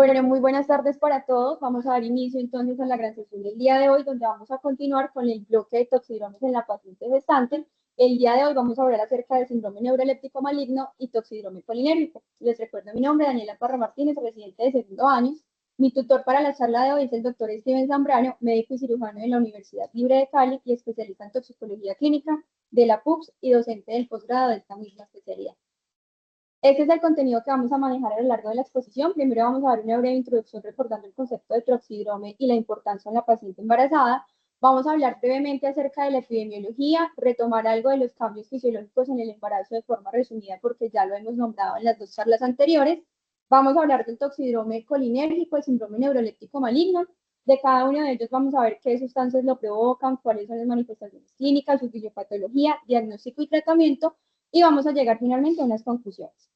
Bueno, muy buenas tardes para todos. Vamos a dar inicio entonces a la gran sesión del día de hoy, donde vamos a continuar con el bloque de toxidromes en la paciente gestante. El día de hoy vamos a hablar acerca del síndrome neuroléptico maligno y toxidrome colinérgico. Les recuerdo mi nombre, Daniela Parra Martínez, residente de segundo año. Mi tutor para la charla de hoy es el doctor Steven Zambrano, médico y cirujano de la Universidad Libre de Cali y especialista en toxicología clínica de la PUCS y docente del posgrado de esta misma especialidad. Este es el contenido que vamos a manejar a lo largo de la exposición. Primero vamos a dar una breve introducción recordando el concepto de toxidrome y la importancia en la paciente embarazada. Vamos a hablar brevemente acerca de la epidemiología, retomar algo de los cambios fisiológicos en el embarazo de forma resumida porque ya lo hemos nombrado en las dos charlas anteriores. Vamos a hablar del toxidrome colinérgico, el síndrome neuroléptico maligno. De cada uno de ellos vamos a ver qué sustancias lo provocan, cuáles son las manifestaciones clínicas, su fisiopatología, diagnóstico y tratamiento, y vamos a llegar finalmente a unas conclusiones.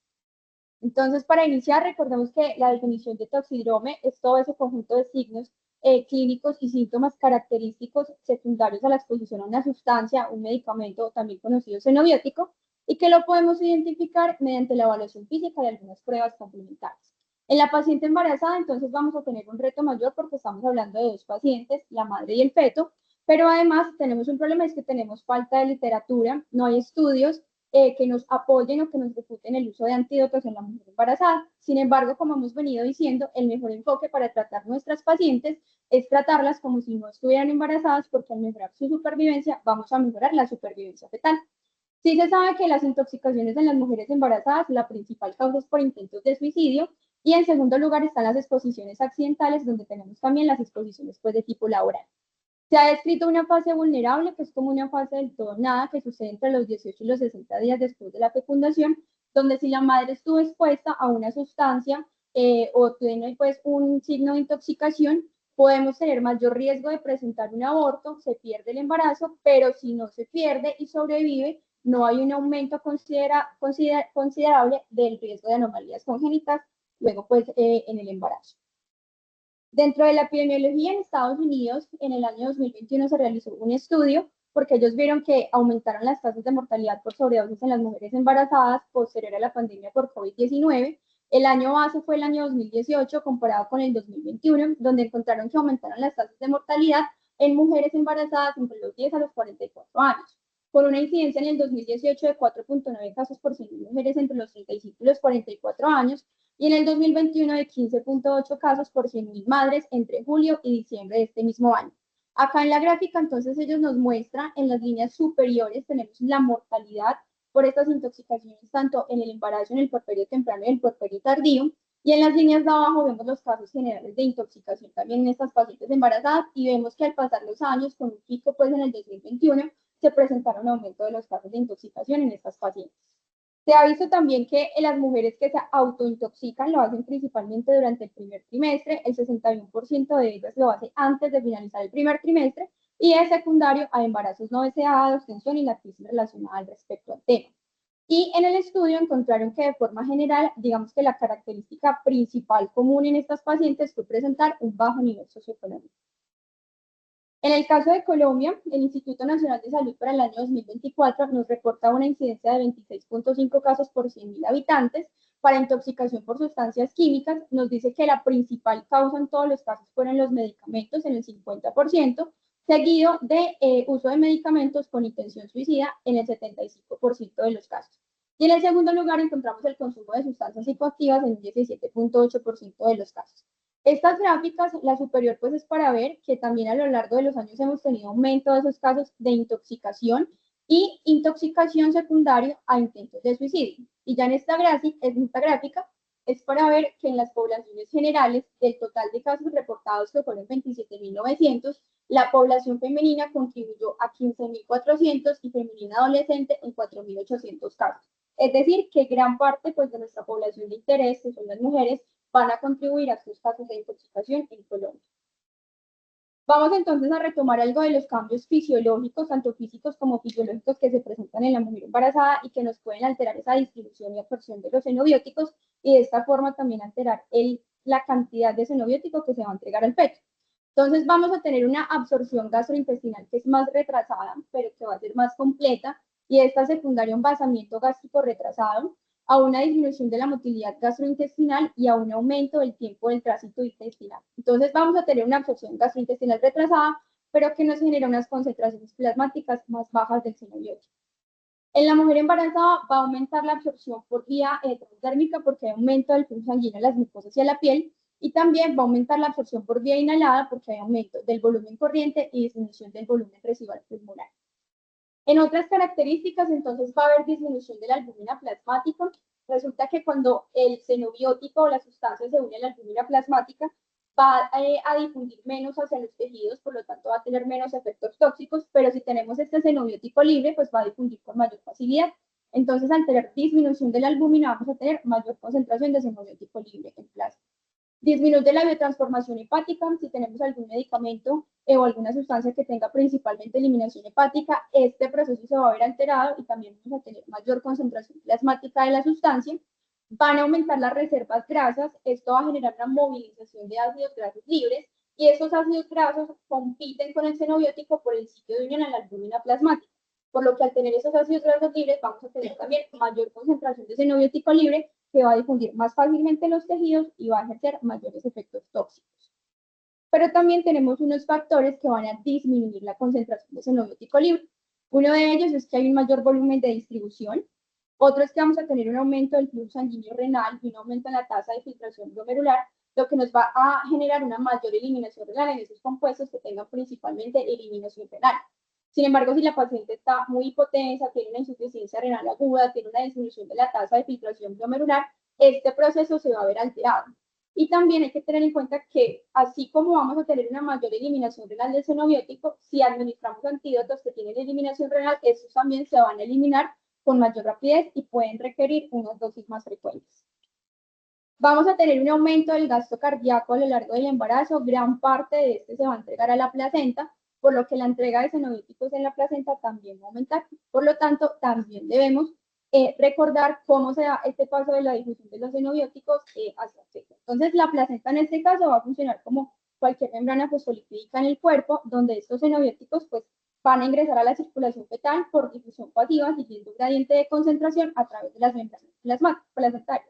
Entonces, para iniciar, recordemos que la definición de toxidrome es todo ese conjunto de signos clínicos y síntomas característicos secundarios a la exposición a una sustancia, un medicamento, también conocido xenobiótico, y que lo podemos identificar mediante la evaluación física y algunas pruebas complementarias. En la paciente embarazada, entonces vamos a tener un reto mayor porque estamos hablando de dos pacientes, la madre y el feto, pero además tenemos un problema, es que tenemos falta de literatura, no hay estudios que nos apoyen o que nos refuten el uso de antídotos en la mujer embarazada. Sin embargo, como hemos venido diciendo, el mejor enfoque para tratar nuestras pacientes es tratarlas como si no estuvieran embarazadas, porque al mejorar su supervivencia, vamos a mejorar la supervivencia fetal. Sí se sabe que las intoxicaciones en las mujeres embarazadas, la principal causa es por intentos de suicidio, y en segundo lugar están las exposiciones accidentales, donde tenemos también las exposiciones pues, de tipo laboral. Se ha descrito una fase vulnerable, que es como una fase del todo nada, que sucede entre los 18 y los 60 días después de la fecundación, donde si la madre estuvo expuesta a una sustancia o tiene pues un signo de intoxicación, podemos tener mayor riesgo de presentar un aborto, se pierde el embarazo, pero si no se pierde y sobrevive, no hay un aumento considerable del riesgo de anomalías congénitas luego pues en el embarazo. Dentro de la epidemiología en Estados Unidos, en el año 2021 se realizó un estudio porque ellos vieron que aumentaron las tasas de mortalidad por sobredosis en las mujeres embarazadas posterior a la pandemia por COVID-19. El año base fue el año 2018 comparado con el 2021, donde encontraron que aumentaron las tasas de mortalidad en mujeres embarazadas entre los 10 a los 44 años, con una incidencia en el 2018 de 4.9 casos por 100.000 mujeres entre los 35 y los 44 años, y en el 2021 de 15.8 casos por 100.000 madres entre julio y diciembre de este mismo año. Acá en la gráfica, entonces, ellos nos muestran en las líneas superiores, tenemos la mortalidad por estas intoxicaciones, tanto en el embarazo, en el puerperio temprano y en el puerperio tardío, y en las líneas de abajo vemos los casos generales de intoxicación también en estas pacientes embarazadas, y vemos que al pasar los años, con un pico pues en el 2021, se presentaron un aumento de los casos de intoxicación en estas pacientes. Se ha visto también que las mujeres que se autointoxican lo hacen principalmente durante el primer trimestre, el 61% de ellas lo hace antes de finalizar el primer trimestre, y es secundario a embarazos no deseados, tensión y la crisis relacionada al respecto al tema. Y en el estudio encontraron que de forma general, digamos que la característica principal común en estas pacientes fue presentar un bajo nivel socioeconómico. En el caso de Colombia, el Instituto Nacional de Salud para el año 2024 nos reporta una incidencia de 26.5 casos por 100.000 habitantes para intoxicación por sustancias químicas. Nos dice que la principal causa en todos los casos fueron los medicamentos en el 50%, seguido de uso de medicamentos con intención suicida en el 75% de los casos. Y en el segundo lugar encontramos el consumo de sustancias psicoactivas en un 17.8% de los casos. Estas gráficas, la superior pues es para ver que también a lo largo de los años hemos tenido aumento de esos casos de intoxicación y intoxicación secundaria a intentos de suicidio. Y ya en esta gráfica es para ver que en las poblaciones generales, del total de casos reportados que fueron 27.900, la población femenina contribuyó a 15.400 y femenina adolescente en 4.800 casos. Es decir, que gran parte pues, de nuestra población de interés, que son las mujeres, van a contribuir a estos casos de intoxicación en Colombia. Vamos entonces a retomar algo de los cambios fisiológicos, tanto físicos como fisiológicos, que se presentan en la mujer embarazada y que nos pueden alterar esa distribución y absorción de los xenobióticos y de esta forma también alterar la cantidad de xenobiótico que se va a entregar al feto. Entonces vamos a tener una absorción gastrointestinal que es más retrasada, pero que va a ser más completa, y esta secundaria un envasamiento gástrico retrasado. a una disminución de la motilidad gastrointestinal y a un aumento del tiempo del tránsito intestinal. Entonces vamos a tener una absorción gastrointestinal retrasada, pero que nos genera unas concentraciones plasmáticas más bajas del xenobiótico. En la mujer embarazada va a aumentar la absorción por vía transdérmica porque hay aumento del flujo sanguíneo de las mucosas hacia la piel, y también va a aumentar la absorción por vía inhalada porque hay aumento del volumen corriente y disminución del volumen residual pulmonar. En otras características, entonces, va a haber disminución de la albúmina plasmática. Resulta que cuando el xenobiótico o la sustancia se une a la albúmina plasmática, va a difundir menos hacia los tejidos, por lo tanto va a tener menos efectos tóxicos, pero si tenemos este xenobiótico libre, pues va a difundir con mayor facilidad. Entonces, al tener disminución de la albúmina, vamos a tener mayor concentración de xenobiótico libre en plasma. Disminuye la biotransformación hepática. Si tenemos algún medicamento o alguna sustancia que tenga principalmente eliminación hepática, este proceso se va a ver alterado y también vamos a tener mayor concentración plasmática de la sustancia. Van a aumentar las reservas grasas. Esto va a generar una movilización de ácidos grasos libres y estos ácidos grasos compiten con el xenobiótico por el sitio de unión a la albúmina plasmática. Por lo que al tener esos ácidos grasos libres vamos a tener también mayor concentración de xenobiótico libre, que va a difundir más fácilmente los tejidos y va a ejercer mayores efectos tóxicos. Pero también tenemos unos factores que van a disminuir la concentración de xenobiótico libre. Uno de ellos es que hay un mayor volumen de distribución. Otro es que vamos a tener un aumento del flujo sanguíneo renal y un aumento en la tasa de filtración glomerular, lo que nos va a generar una mayor eliminación renal en esos compuestos que tengan principalmente eliminación renal. Sin embargo, si la paciente está muy hipotensa, tiene una insuficiencia renal aguda, tiene una disminución de la tasa de filtración glomerular, este proceso se va a ver alterado. Y también hay que tener en cuenta que, así como vamos a tener una mayor eliminación renal del xenobiótico, si administramos antídotos que tienen eliminación renal, estos también se van a eliminar con mayor rapidez y pueden requerir unas dosis más frecuentes. Vamos a tener un aumento del gasto cardíaco a lo largo del embarazo. Gran parte de este se va a entregar a la placenta, por lo que la entrega de xenobióticos en la placenta también va a aumentar. Por lo tanto, también debemos recordar cómo se da este paso de la difusión de los xenobióticos hacia el feto. Entonces, la placenta en este caso va a funcionar como cualquier membrana fosfolipídica en el cuerpo, donde estos xenobióticos pues, van a ingresar a la circulación fetal por difusión pasiva, siguiendo un gradiente de concentración a través de las membranas placentarias.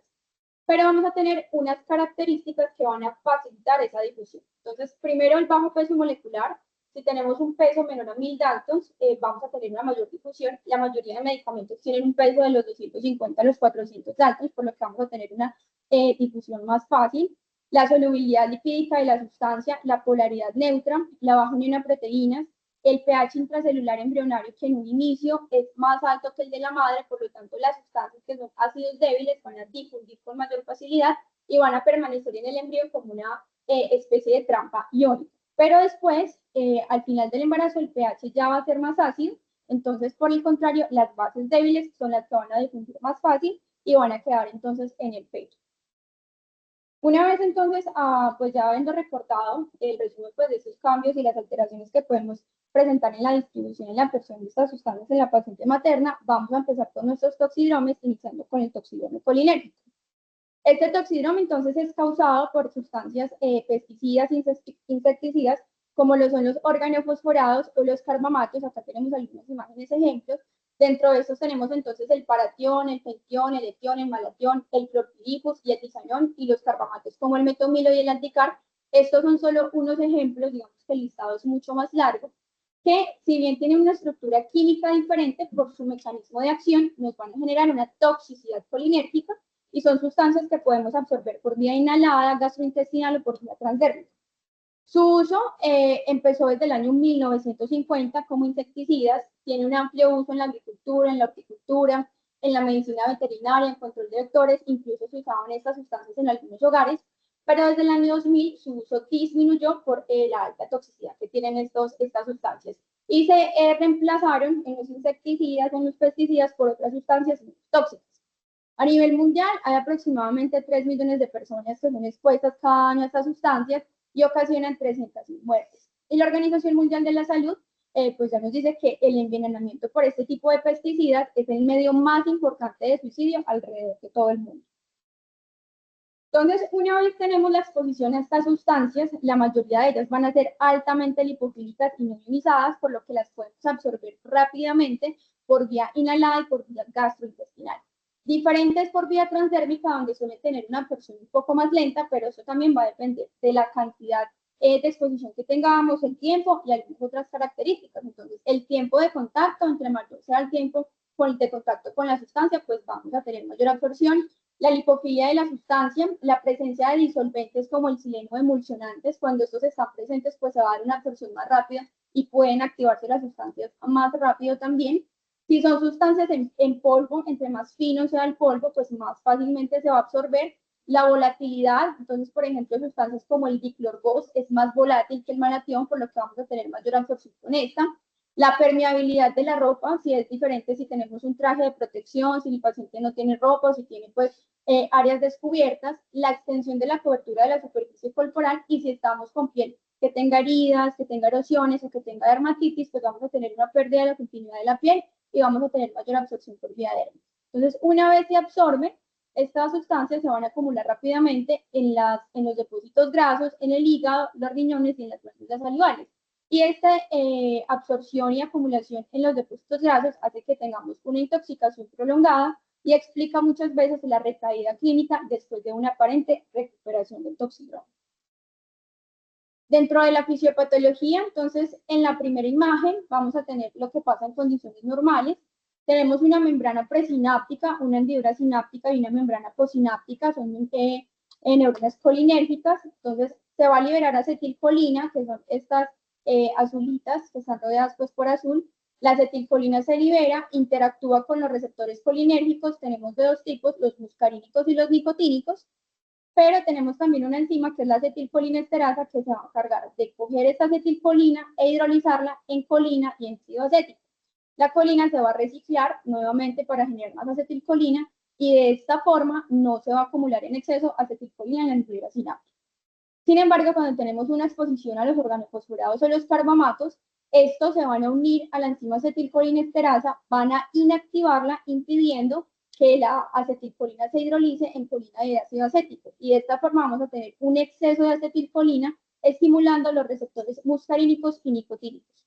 Pero vamos a tener unas características que van a facilitar esa difusión. Entonces, primero el bajo peso molecular. Si tenemos un peso menor a 1000 daltons, vamos a tener una mayor difusión. La mayoría de medicamentos tienen un peso de los 250 a los 400 daltons, por lo que vamos a tener una difusión más fácil. La solubilidad lipídica de la sustancia, la polaridad neutra, la baja unión a proteínas, el pH intracelular embrionario, que en un inicio es más alto que el de la madre, por lo tanto las sustancias que son ácidos débiles van a difundir con mayor facilidad y van a permanecer en el embrión como una especie de trampa iónica. Pero después, al final del embarazo, el pH ya va a ser más ácido, entonces por el contrario, las bases débiles son las que van a difundir más fácil y van a quedar entonces en el pecho. Una vez entonces, pues ya habiendo reportado el resumen pues, de esos cambios y las alteraciones que podemos presentar en la distribución y la absorción de estas sustancias en la paciente materna, vamos a empezar con nuestros toxidromes, iniciando con el toxidrome colinérgico. Este toxidrome entonces es causado por sustancias pesticidas, insecticidas, como lo son los organofosforados o los carbamatos. Acá tenemos algunas imágenes ejemplos. Dentro de estos tenemos entonces el paratión, el fentión, el etión, el malatión, el clorpirifos y el tisañón, y los carbamatos como el metomilo y el anticar. Estos son solo unos ejemplos, digamos que el listado es mucho más largo, que si bien tienen una estructura química diferente, por su mecanismo de acción nos van a generar una toxicidad colinérgica y son sustancias que podemos absorber por vía inhalada, gastrointestinal o por vía transdérmica. Su uso empezó desde el año 1950 como insecticidas, tiene un amplio uso en la agricultura, en la horticultura, en la medicina veterinaria, en control de vectores, incluso se usaban estas sustancias en algunos hogares, pero desde el año 2000 su uso disminuyó por la alta toxicidad que tienen estas sustancias y se reemplazaron en los insecticidas, en los pesticidas por otras sustancias menos tóxicas. A nivel mundial hay aproximadamente 3 millones de personas que son expuestas cada año a estas sustancias y ocasionan 300.000 muertes. Y la Organización Mundial de la Salud pues ya nos dice que el envenenamiento por este tipo de pesticidas es el medio más importante de suicidio alrededor de todo el mundo. Entonces, una vez tenemos la exposición a estas sustancias, la mayoría de ellas van a ser altamente lipofílicas y no ionizadas, por lo que las podemos absorber rápidamente por vía inhalada y por vía gastrointestinal. Diferentes por vía transdérmica, donde suele tener una absorción un poco más lenta, pero eso también va a depender de la cantidad de exposición que tengamos, el tiempo y algunas otras características. Entonces, el tiempo de contacto, entre mayor sea el tiempo de contacto con la sustancia, pues vamos a tener mayor absorción. La lipofilia de la sustancia, la presencia de disolventes como el sileno emulsionantes, cuando estos están presentes, pues se va a dar una absorción más rápida y pueden activarse las sustancias más rápido también. Si son sustancias en polvo, entre más fino sea el polvo, pues más fácilmente se va a absorber. La volatilidad, entonces, por ejemplo, sustancias como el diclorgos es más volátil que el malatión, por lo que vamos a tener mayor absorción con esta. La permeabilidad de la ropa, si es diferente, si tenemos un traje de protección, si el paciente no tiene ropa, si tiene pues áreas descubiertas, la extensión de la cobertura de la superficie corporal y si estamos con piel que tenga heridas, que tenga erosiones o que tenga dermatitis, pues vamos a tener una pérdida de la continuidad de la piel y vamos a tener mayor absorción por vía dermis. Entonces, una vez se absorbe, estas sustancias se van a acumular rápidamente en los depósitos grasos, en el hígado, los riñones y en las glándulas salivales. Y esta absorción y acumulación en los depósitos grasos hace que tengamos una intoxicación prolongada y explica muchas veces la recaída clínica después de una aparente recuperación del toxidroma. Dentro de la fisiopatología, entonces, en la primera imagen vamos a tener lo que pasa en condiciones normales. Tenemos una membrana presináptica, una hendidura sináptica y una membrana posináptica, son neuronas colinérgicas. Entonces, se va a liberar acetilcolina, que son estas azulitas que están rodeadas pues, por azul. La acetilcolina se libera, interactúa con los receptores colinérgicos. Tenemos de dos tipos, los muscarínicos y los nicotínicos. Pero tenemos también una enzima que es la acetilcolinesterasa que se va a encargar de coger esta acetilcolina e hidrolizarla en colina y en ácido acético. La colina se va a reciclar nuevamente para generar más acetilcolina y de esta forma no se va a acumular en exceso acetilcolina en la hendidura sináptica. Sin embargo, cuando tenemos una exposición a los organofosforados o los carbamatos, estos se van a unir a la enzima acetilcolinesterasa, van a inactivarla, impidiendo que la acetilcolina se hidrolice en colina y ácido acético. Y de esta forma vamos a tener un exceso de acetilcolina estimulando los receptores muscarínicos y nicotínicos.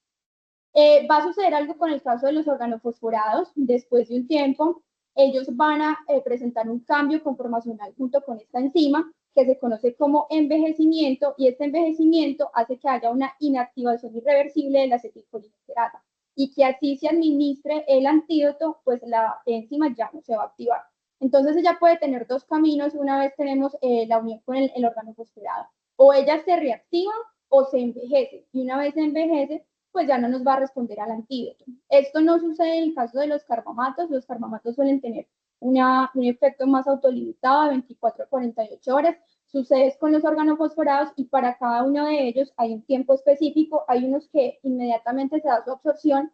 Va a suceder algo con el caso de los organofosforados. Después de un tiempo, ellos van a presentar un cambio conformacional junto con esta enzima que se conoce como envejecimiento, y este envejecimiento hace que haya una inactivación irreversible de la acetilcolinesterasa y que así se administre el antídoto, pues la enzima ya no se va a activar. Entonces ella puede tener dos caminos una vez tenemos la unión con el organofosforado. O ella se reactiva o se envejece, y una vez se envejece, pues ya no nos va a responder al antídoto. Esto no sucede en el caso de los carbamatos. Los carbamatos suelen tener un efecto más autolimitado de 24 a 48 horas. Sucede con los organofosforados y para cada uno de ellos hay un tiempo específico. Hay unos que inmediatamente se da su absorción,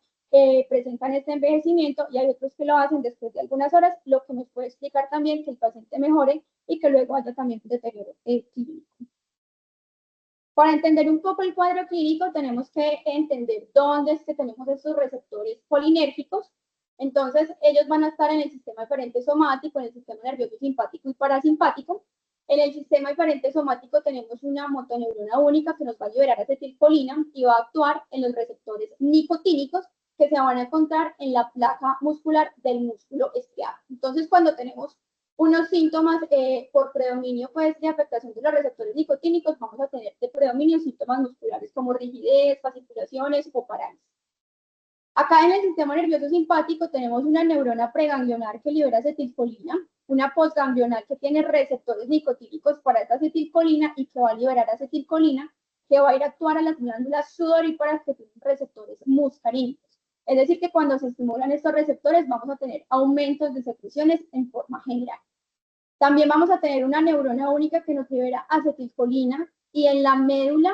presentan este envejecimiento, y hay otros que lo hacen después de algunas horas, lo que nos puede explicar también que el paciente mejore y que luego haya también un deterioro clínico. Para entender un poco el cuadro clínico, tenemos que entender dónde es que tenemos estos receptores colinérgicos. Entonces, ellos van a estar en el sistema eferente somático, en el sistema nervioso simpático y parasimpático. En el sistema eferente somático tenemos una motoneurona única que nos va a liberar acetilcolina y va a actuar en los receptores nicotínicos que se van a encontrar en la placa muscular del músculo isquial. Entonces, cuando tenemos unos síntomas por predominio pues, de afectación de los receptores nicotínicos, vamos a tener de predominio síntomas musculares como rigidez, fasciculaciones o parálisis. Acá en el sistema nervioso simpático tenemos una neurona preganglionar que libera acetilcolina, una postganglionar que tiene receptores nicotínicos para esta acetilcolina y que va a liberar acetilcolina, que va a ir a actuar a las glándulas sudoríparas que tienen receptores muscarínicos. Es decir, que cuando se estimulan estos receptores vamos a tener aumentos de secreciones en forma general. También vamos a tener una neurona única que nos libera acetilcolina, y en la médula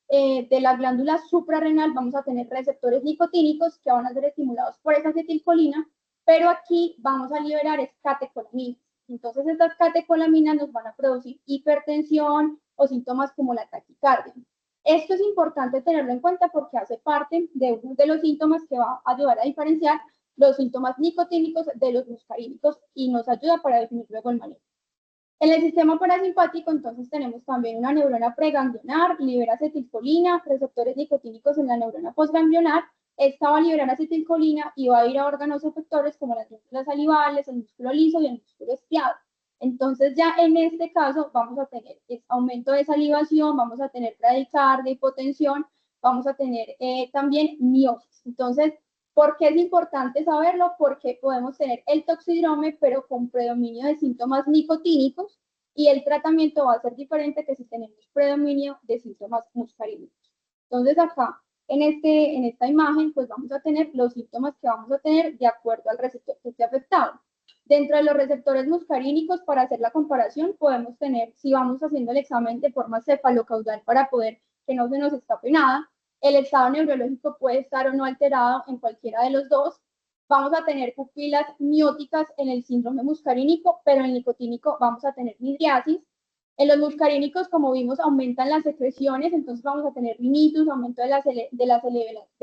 de la glándula suprarrenal vamos a tener receptores nicotínicos que van a ser estimulados por esa acetilcolina, pero aquí vamos a liberar catecolaminas. Entonces estas catecolaminas nos van a producir hipertensión o síntomas como la taquicardia. Esto es importante tenerlo en cuenta porque hace parte de uno de los síntomas que va a ayudar a diferenciar los síntomas nicotínicos de los muscarínicos y nos ayuda para definir luego el manejo. En el sistema parasimpático, entonces, tenemos también una neurona preganglionar, libera acetilcolina, receptores nicotínicos en la neurona postganglionar. esta va a liberar acetilcolina y va a ir a órganos efectores como las glándulas salivales, el músculo liso y el músculo estriado. Entonces ya en este caso vamos a tener aumento de salivación, vamos a tener bradicardia, hipotensión, vamos a tener también miosis. Entonces, ¿por qué es importante saberlo? Porque podemos tener el toxidrome, pero con predominio de síntomas nicotínicos, y el tratamiento va a ser diferente que si tenemos predominio de síntomas muscarínicos. Entonces acá, en esta imagen, pues vamos a tener los síntomas que vamos a tener de acuerdo al receptor que esté afectado. Dentro de los receptores muscarínicos, para hacer la comparación, podemos tener, si vamos haciendo el examen de forma cefalocaudal para poder que no se nos escape nada, el estado neurológico puede estar o no alterado en cualquiera de los dos. Vamos a tener pupilas mióticas en el síndrome muscarínico, pero en el nicotínico vamos a tener midriasis. En los muscarínicos, como vimos, aumentan las secreciones, entonces vamos a tener rinitis, aumento de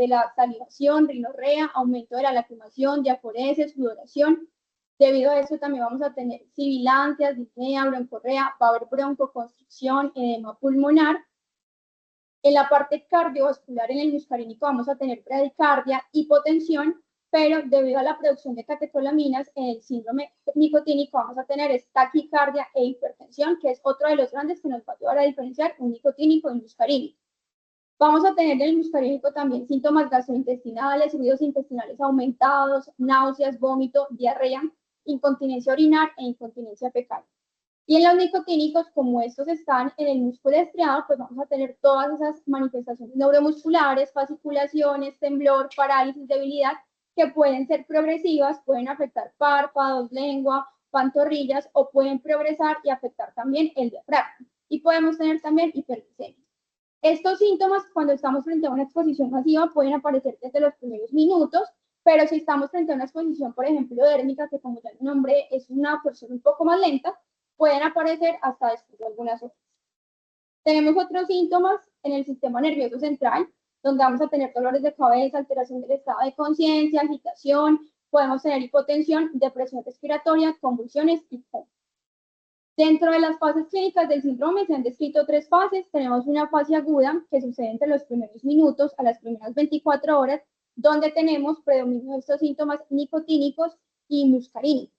la salivación, rinorrea, aumento de la lacrimación, diaforesis, sudoración. Debido a eso también vamos a tener sibilancias, disnea, broncorrea, va a haber broncoconstricción, edema pulmonar. En la parte cardiovascular, en el muscarínico, vamos a tener bradicardia, hipotensión, pero debido a la producción de catecolaminas, en el síndrome nicotínico vamos a tener taquicardia e hipertensión, que es otro de los grandes que nos va a ayudar a diferenciar un nicotínico y un muscarínico. Vamos a tener en el muscarínico también síntomas gastrointestinales, ruidos intestinales aumentados, náuseas, vómito, diarrea, incontinencia urinar e incontinencia fecal. Y en los nicotínicos, como estos están en el músculo estriado, pues vamos a tener todas esas manifestaciones neuromusculares, fasciculaciones, temblor, parálisis, debilidad, que pueden ser progresivas, pueden afectar párpados, lengua, pantorrillas, o pueden progresar y afectar también el diafragma. Y podemos tener también hiperglicemia. Estos síntomas, cuando estamos frente a una exposición masiva, pueden aparecer desde los primeros minutos, pero si estamos frente a una exposición, por ejemplo, dérmica, que como ya el nombre es una porción un poco más lenta, pueden aparecer hasta después de algunas horas. Tenemos otros síntomas en el sistema nervioso central, donde vamos a tener dolores de cabeza, alteración del estado de conciencia, agitación, podemos tener hipotensión, depresión respiratoria, convulsiones y coma. Dentro de las fases clínicas del síndrome se han descrito 3 fases. Tenemos una fase aguda que sucede entre los primeros minutos a las primeras 24 horas, donde tenemos predominio de estos síntomas nicotínicos y muscarínicos.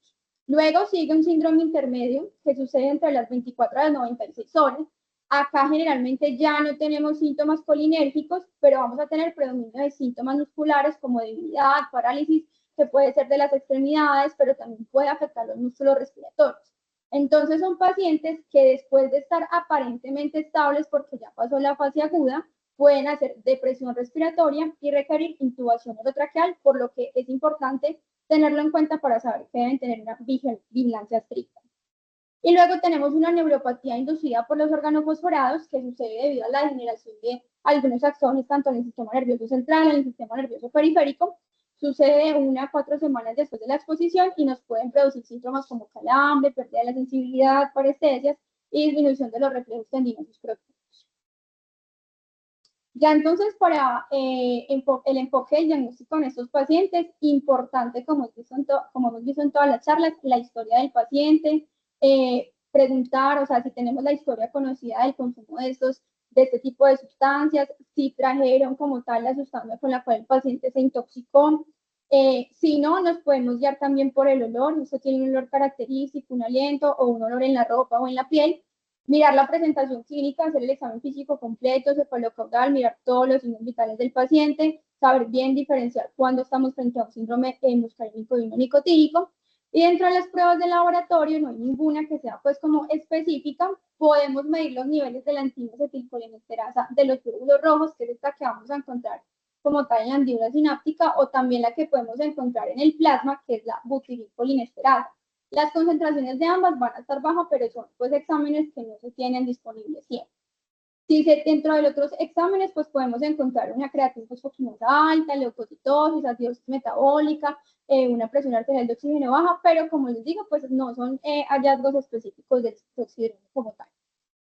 Luego sigue un síndrome intermedio que sucede entre las 24 a las 96 horas. Acá generalmente ya no tenemos síntomas colinérgicos, pero vamos a tener predominio de síntomas musculares como debilidad, parálisis, que puede ser de las extremidades, pero también puede afectar los músculos respiratorios. Entonces son pacientes que después de estar aparentemente estables porque ya pasó la fase aguda, pueden hacer depresión respiratoria y requerir intubación orotraqueal, por lo que es importante tenerlo en cuenta para saber que deben tener una vigilancia estricta. Y luego tenemos una neuropatía inducida por los organofosforados que sucede debido a la degeneración de algunos axones, tanto en el sistema nervioso central, en el sistema nervioso periférico. Sucede 1 a 4 semanas después de la exposición y nos pueden producir síntomas como calambre, pérdida de la sensibilidad, parestesias y disminución de los reflejos tendinosos próximos. Ya entonces, para el enfoque del diagnóstico en estos pacientes, importante, como hemos visto en todas las charlas, la historia del paciente, preguntar, o sea, si tenemos la historia conocida del consumo de este tipo de sustancias, si trajeron como tal la sustancia con la cual el paciente se intoxicó. Si no, nos podemos guiar también por el olor. Esto tiene un olor característico, un aliento o un olor en la ropa o en la piel. Mirar la presentación clínica, hacer el examen físico completo, cefalocaudal, mirar todos los signos vitales del paciente, saber bien diferenciar cuando estamos frente a un síndrome muscarínico y no nicotínico. Y dentro de las pruebas de laboratorio, no hay ninguna que sea pues como específica, podemos medir los niveles de la enzima-acetilcolinesterasa de los glóbulos rojos, que es esta que vamos a encontrar como tal en la hendidura sináptica, o también la que podemos encontrar en el plasma, que es la butirilcolinesterasa. Las concentraciones de ambas van a estar bajas, pero son pues exámenes que no se tienen disponibles siempre. Si dentro de los otros exámenes, pues podemos encontrar una creatina fosfoquinosa alta, leucocitosis, acidosis metabólica, una presión arterial de oxígeno baja, pero como les digo, pues no son hallazgos específicos del toxidrome como tal.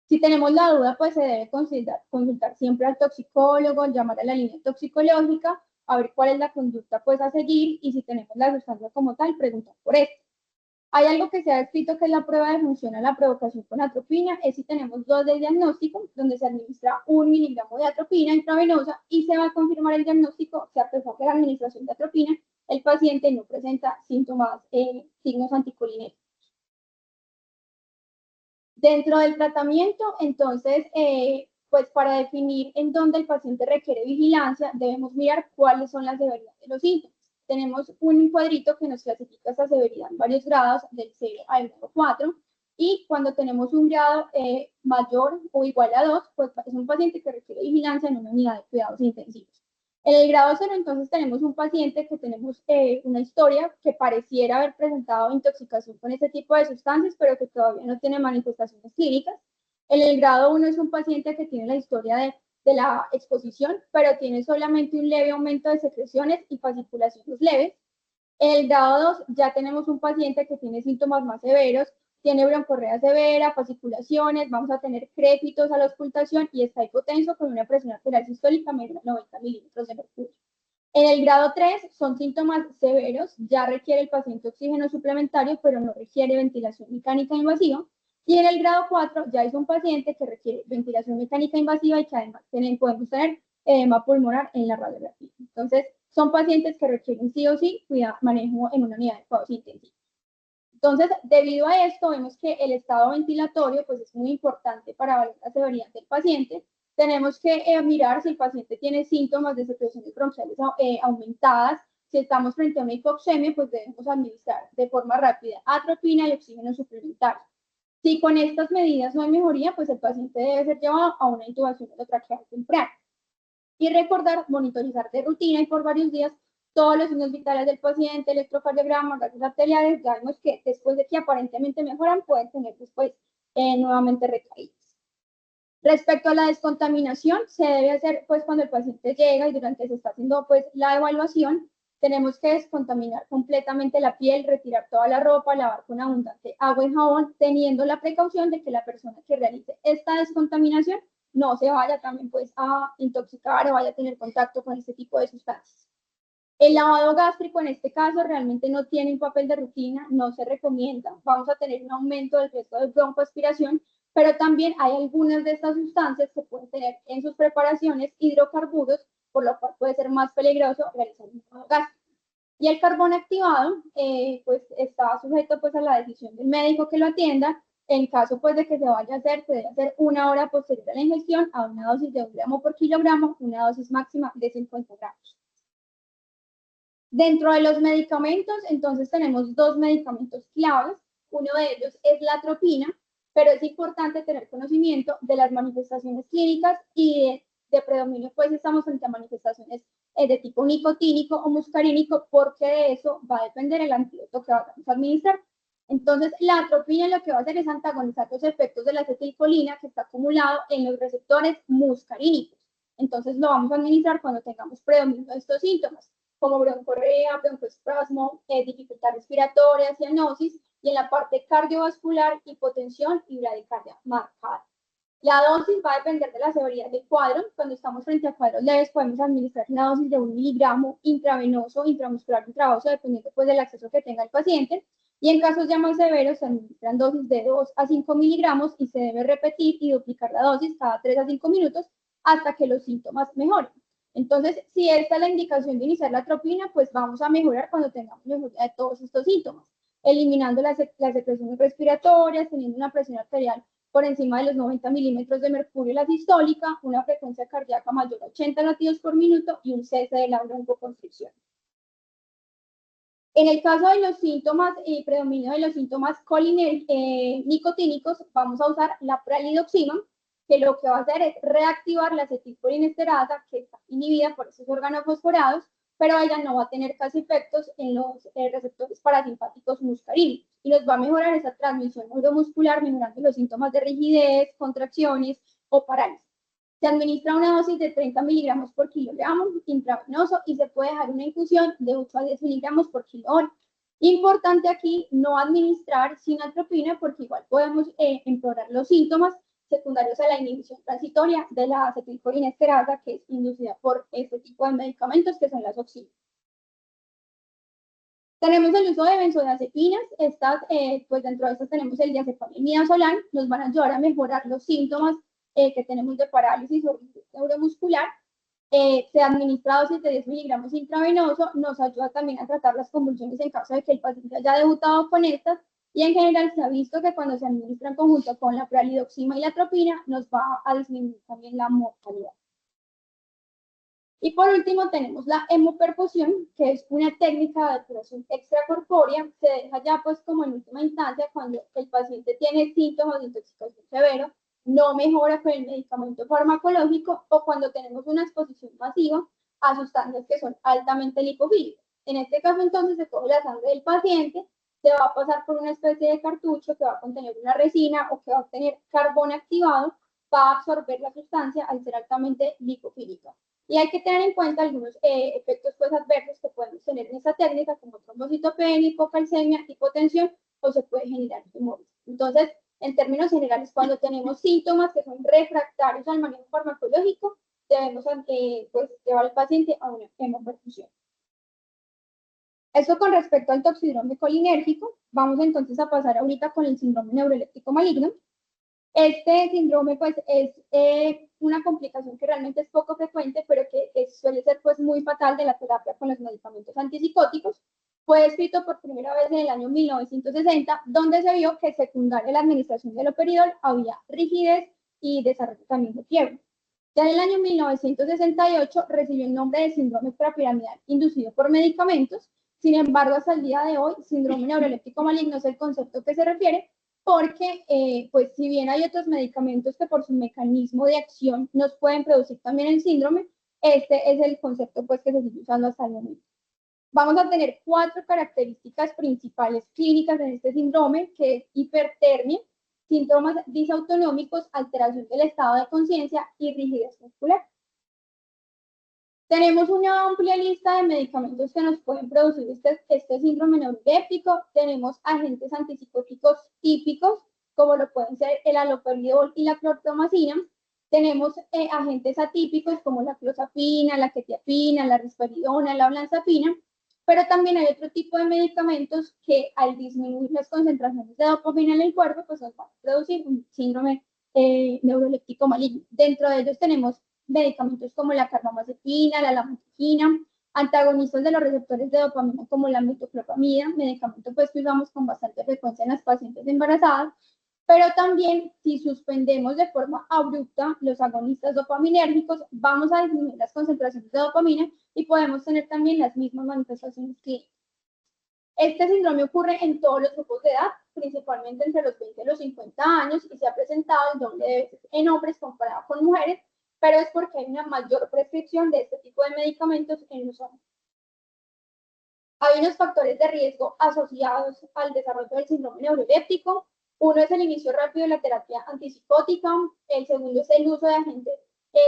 Si tenemos la duda, pues se debe consultar siempre al toxicólogo, llamar a la línea toxicológica, a ver cuál es la conducta pues a seguir, y si tenemos la sustancia como tal, preguntar por esto. Hay algo que se ha escrito que es la prueba de función a la provocación con atropina, es si tenemos dos de diagnóstico, donde se administra 1 miligramo de atropina intravenosa y se va a confirmar el diagnóstico que a pesar de la administración de atropina, el paciente no presenta síntomas, signos anticolinérgicos. Dentro del tratamiento, entonces, pues para definir en dónde el paciente requiere vigilancia, debemos mirar cuáles son las severidades de los síntomas. Tenemos un cuadrito que nos clasifica esta severidad en varios grados, del 0 al grado 4, y cuando tenemos un grado mayor o igual a 2, pues es un paciente que requiere vigilancia en una unidad de cuidados intensivos. En el grado 0, entonces, tenemos un paciente que tenemos una historia que pareciera haber presentado intoxicación con este tipo de sustancias, pero que todavía no tiene manifestaciones clínicas. En el grado 1 es un paciente que tiene la historia de la exposición, pero tiene solamente un leve aumento de secreciones y fasciculaciones leves. En el grado 2 ya tenemos un paciente que tiene síntomas más severos, tiene broncorrea severa, fasciculaciones, vamos a tener crépitos a la auscultación y está hipotenso con una presión arterial sistólica menor a 90 milímetros de mercurio. En el grado 3 son síntomas severos, ya requiere el paciente oxígeno suplementario, pero no requiere ventilación mecánica invasiva. Y en el grado 4 ya es un paciente que requiere ventilación mecánica invasiva y que además podemos tener edema pulmonar en la radiografía. Entonces, son pacientes que requieren sí o sí manejo en una unidad de cuidados intensivos. Entonces, debido a esto, vemos que el estado ventilatorio pues, es muy importante para evaluar la severidad del paciente. Tenemos que mirar si el paciente tiene síntomas de secreciones bronquiales aumentadas. Si estamos frente a una hipoxemia, pues debemos administrar de forma rápida atropina y oxígeno suplementario. Si con estas medidas no hay mejoría, pues el paciente debe ser llevado a una intubación endotraqueal temprana. Y recordar monitorizar de rutina y por varios días todos los signos vitales del paciente, electrocardiograma, gases arteriales. Ya vemos que después de que aparentemente mejoran, pueden tener después nuevamente recaídas. Respecto a la descontaminación, se debe hacer pues cuando el paciente llega y durante se está haciendo pues la evaluación, tenemos que descontaminar completamente la piel, retirar toda la ropa, lavar con abundante agua y jabón, teniendo la precaución de que la persona que realice esta descontaminación no se vaya también pues a intoxicar o vaya a tener contacto con este tipo de sustancias. El lavado gástrico en este caso realmente no tiene un papel de rutina, no se recomienda. Vamos a tener un aumento del riesgo de broncoaspiración, pero también hay algunas de estas sustancias que pueden tener en sus preparaciones hidrocarburos, por lo cual puede ser más peligroso realizar un lavado gástrico. Y el carbón activado, pues está sujeto pues a la decisión del médico que lo atienda. En caso pues de que se vaya a hacer, se debe hacer 1 hora posterior a la ingestión a una dosis de 1 gramo por kilogramo, una dosis máxima de 50 gramos. Dentro de los medicamentos, entonces tenemos dos medicamentos claves. Uno de ellos es la atropina, pero es importante tener conocimiento de las manifestaciones clínicas y de predominio, pues estamos frente a manifestaciones de tipo nicotínico o muscarínico, porque de eso va a depender el antídoto que vamos a administrar. Entonces, la atropina lo que va a hacer es antagonizar los efectos de la acetilcolina que está acumulado en los receptores muscarínicos. Entonces, lo vamos a administrar cuando tengamos predominio de estos síntomas como broncorrea, broncoespasmo, dificultad respiratoria, cianosis, y en la parte cardiovascular, hipotensión y bradicardia marcada. La dosis va a depender de la severidad del cuadro. Cuando estamos frente a cuadros leves, podemos administrar una dosis de 1 miligramo intravenoso, intramuscular, intravenoso, dependiendo pues, del acceso que tenga el paciente. Y en casos ya más severos, se administran dosis de 2 a 5 miligramos y se debe repetir y duplicar la dosis cada 3 a 5 minutos hasta que los síntomas mejoren. Entonces, si esta es la indicación de iniciar la atropina, pues vamos a mejorar cuando tengamos mejoría de todos estos síntomas, eliminando las secreciones respiratorias, teniendo una presión arterial por encima de los 90 milímetros de mercurio la sistólica, una frecuencia cardíaca mayor a 80 latidos por minuto y un cese de la broncoconstricción. En el caso de los síntomas y predominio de los síntomas nicotínicos, vamos a usar la pralidoxima, que lo que va a hacer es reactivar la acetilcolinesterasa, que está inhibida por esos organofosforados, pero ella no va a tener casi efectos en los receptores parasimpáticos muscarínicos y nos va a mejorar esa transmisión neuromuscular, mejorando los síntomas de rigidez, contracciones o parálisis. Se administra una dosis de 30 miligramos por kilogramo intravenoso y se puede dejar una infusión de 8 a 10 miligramos por kilo hora. Importante aquí no administrar sin atropina porque igual podemos empeorar los síntomas secundarios a la inhibición transitoria de la acetilcolinesterasa que es inducida por este tipo de medicamentos que son las oxinas. Tenemos el uso de benzodiazepinas. Estas, pues dentro de estas tenemos el diazepam y midazolam. Nos van a ayudar a mejorar los síntomas que tenemos de parálisis o rigidez neuromuscular. Se administra dosis de 10 miligramos intravenoso. Nos ayuda también a tratar las convulsiones en caso de que el paciente haya debutado con estas. Y en general se ha visto que cuando se administra en conjunto con la pralidoxima y la atropina, nos va a disminuir también la mortalidad. Y por último tenemos la hemoperfusión, que es una técnica de depuración extracorpórea. Se deja ya pues como en última instancia cuando el paciente tiene síntomas de intoxicación severo, no mejora con el medicamento farmacológico o cuando tenemos una exposición masiva a sustancias que son altamente lipofílicas. En este caso entonces se coge la sangre del paciente, se va a pasar por una especie de cartucho que va a contener una resina o que va a tener carbón activado para absorber la sustancia al ser altamente lipofílica. Y hay que tener en cuenta algunos efectos pues, adversos que podemos tener en esta técnica, como trombocitopenia, hipocalcemia, hipotensión, o se puede generar tumores. Entonces, en términos generales, cuando tenemos síntomas que son refractarios al manejo farmacológico, debemos pues, llevar al paciente a una hemoperfusión. Eso con respecto al toxidrome colinérgico. Vamos entonces a pasar ahorita con el síndrome neuroléptico maligno. Este síndrome pues es una complicación que realmente es poco frecuente, pero que suele ser pues muy fatal de la terapia con los medicamentos antipsicóticos. Fue descrito por primera vez en el año 1960, donde se vio que secundaria a la administración del haloperidol había rigidez y desarrollo también de fiebre. Ya en el año 1968 recibió el nombre de síndrome extrapiramidal inducido por medicamentos. Sin embargo, hasta el día de hoy, síndrome neuroléptico maligno es el concepto que se refiere, porque pues si bien hay otros medicamentos que por su mecanismo de acción nos pueden producir también el síndrome, este es el concepto pues que se sigue usando hasta el momento. Vamos a tener 4 características principales clínicas en este síndrome, que es hipertermia, síntomas disautonómicos, alteración del estado de conciencia y rigidez muscular. Tenemos una amplia lista de medicamentos que nos pueden producir este síndrome neuroléptico. Tenemos agentes antipsicóticos típicos, como lo pueden ser el haloperidol y la clorpromazina. Tenemos agentes atípicos como la clozapina, la quetiapina, la risperidona, la olanzapina. Pero también hay otro tipo de medicamentos que al disminuir las concentraciones de dopamina en el cuerpo, pues nos van a producir un síndrome neuroléptico maligno. Dentro de ellos tenemos medicamentos como la carbamazepina, la lamotrigina, antagonistas de los receptores de dopamina como la metoclopramida, medicamento pues que usamos con bastante frecuencia en las pacientes embarazadas, pero también si suspendemos de forma abrupta los agonistas dopaminérgicos, vamos a disminuir las concentraciones de dopamina y podemos tener también las mismas manifestaciones clínicas. Este síndrome ocurre en todos los grupos de edad, principalmente entre los 20 y los 50 años, y se ha presentado el doble de veces en hombres comparado con mujeres, pero es porque hay una mayor prescripción de este tipo de medicamentos en los hombres. Hay unos factores de riesgo asociados al desarrollo del síndrome neuroléptico. Uno es el inicio rápido de la terapia antipsicótica, el segundo es el uso de agentes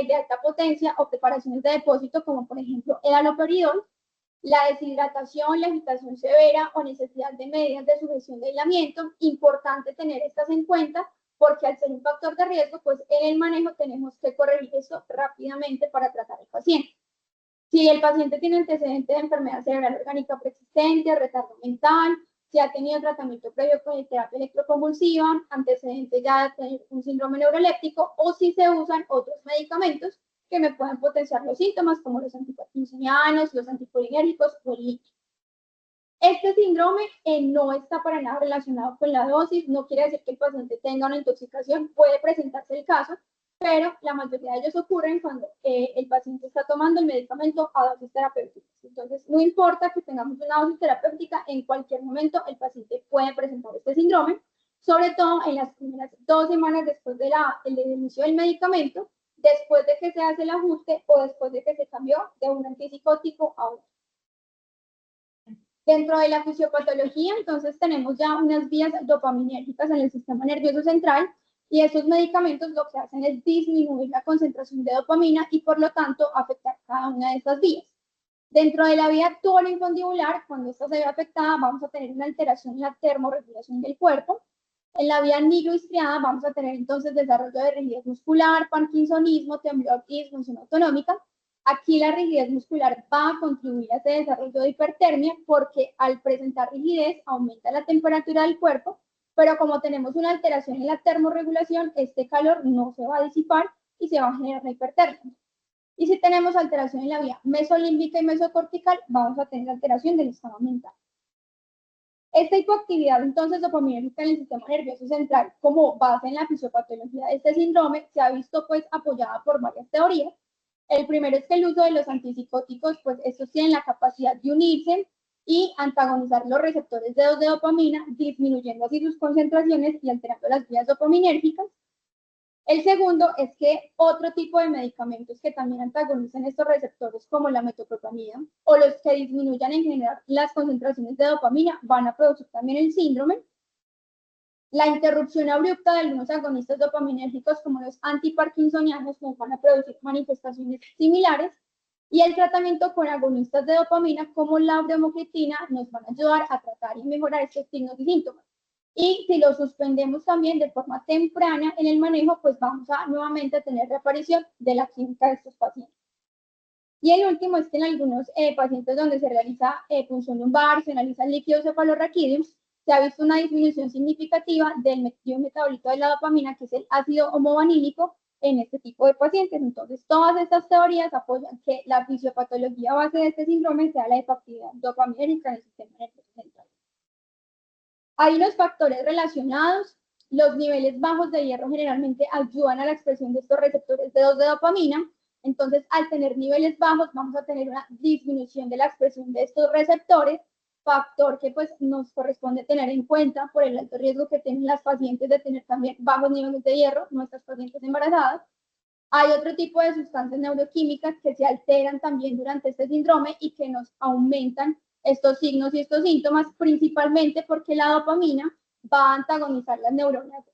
de alta potencia o preparaciones de depósito, como por ejemplo el haloperidol, la deshidratación, la agitación severa o necesidad de medidas de sujeción de aislamiento. Importante tener estas en cuenta porque al ser un factor de riesgo, pues en el manejo tenemos que corregir esto rápidamente para tratar al paciente. Si el paciente tiene antecedentes de enfermedad cerebral orgánica preexistente, retardo mental, si ha tenido tratamiento previo con terapia electroconvulsiva, antecedentes ya de tener un síndrome neuroléptico, o si se usan otros medicamentos que me pueden potenciar los síntomas, como los antiparkinsonianos, los anticolinérgicos o el litio. Este síndrome no está para nada relacionado con la dosis, no quiere decir que el paciente tenga una intoxicación, puede presentarse el caso, pero la mayoría de ellos ocurren cuando el paciente está tomando el medicamento a dosis terapéuticas. Entonces, no importa que tengamos una dosis terapéutica, en cualquier momento el paciente puede presentar este síndrome, sobre todo en las primeras 2 semanas después del inicio del medicamento, después de que se hace el ajuste o después de que se cambió de un antipsicótico a otro. Dentro de la fisiopatología, entonces tenemos ya unas vías dopaminérgicas en el sistema nervioso central y estos medicamentos lo que hacen es disminuir la concentración de dopamina y por lo tanto afectar cada una de estas vías. Dentro de la vía toro-infundibular, cuando esta se ve afectada, vamos a tener una alteración en la termorregulación del cuerpo. En la vía nigrostriada vamos a tener entonces desarrollo de rigidez muscular, parkinsonismo, temblor y disfunción autonómica. Aquí la rigidez muscular va a contribuir a ese desarrollo de hipertermia porque al presentar rigidez aumenta la temperatura del cuerpo, pero como tenemos una alteración en la termorregulación, este calor no se va a disipar y se va a generar la hipertermia. Y si tenemos alteración en la vía mesolímbica y mesocortical, vamos a tener alteración del estado mental. Esta hipoactividad entonces dopaminérgica en el sistema nervioso central como base en la fisiopatología de este síndrome se ha visto pues apoyada por varias teorías. El primero es que el uso de los antipsicóticos, pues estos tienen la capacidad de unirse y antagonizar los receptores de dopamina, disminuyendo así sus concentraciones y alterando las vías dopaminérgicas. El segundo es que otro tipo de medicamentos que también antagonizan estos receptores, como la metoclopramida, o los que disminuyan en general las concentraciones de dopamina, van a producir también el síndrome. La interrupción abrupta de algunos agonistas dopaminérgicos, como los antiparkinsonianos, nos van a producir manifestaciones similares. Y el tratamiento con agonistas de dopamina, como la bromocriptina, nos van a ayudar a tratar y mejorar estos signos y síntomas. Y si lo suspendemos también de forma temprana en el manejo, pues vamos a nuevamente tener reaparición de la clínica de estos pacientes. Y el último es que en algunos pacientes donde se realiza punción lumbar, se analiza el líquido cefalorraquídeo, se ha visto una disminución significativa del metabolito de la dopamina, que es el ácido homovanílico, en este tipo de pacientes. Entonces, todas estas teorías apoyan que la fisiopatología base de este síndrome sea la hipoactividad dopaminérgica en el sistema nervioso central. Hay unos factores relacionados. Los niveles bajos de hierro generalmente ayudan a la expresión de estos receptores de dopamina. Entonces, al tener niveles bajos, vamos a tener una disminución de la expresión de estos receptores, factor que pues nos corresponde tener en cuenta por el alto riesgo que tienen las pacientes de tener también bajos niveles de hierro, nuestras pacientes embarazadas. Hay otro tipo de sustancias neuroquímicas que se alteran también durante este síndrome y que nos aumentan estos signos y estos síntomas, principalmente porque la dopamina va a antagonizar las neuronas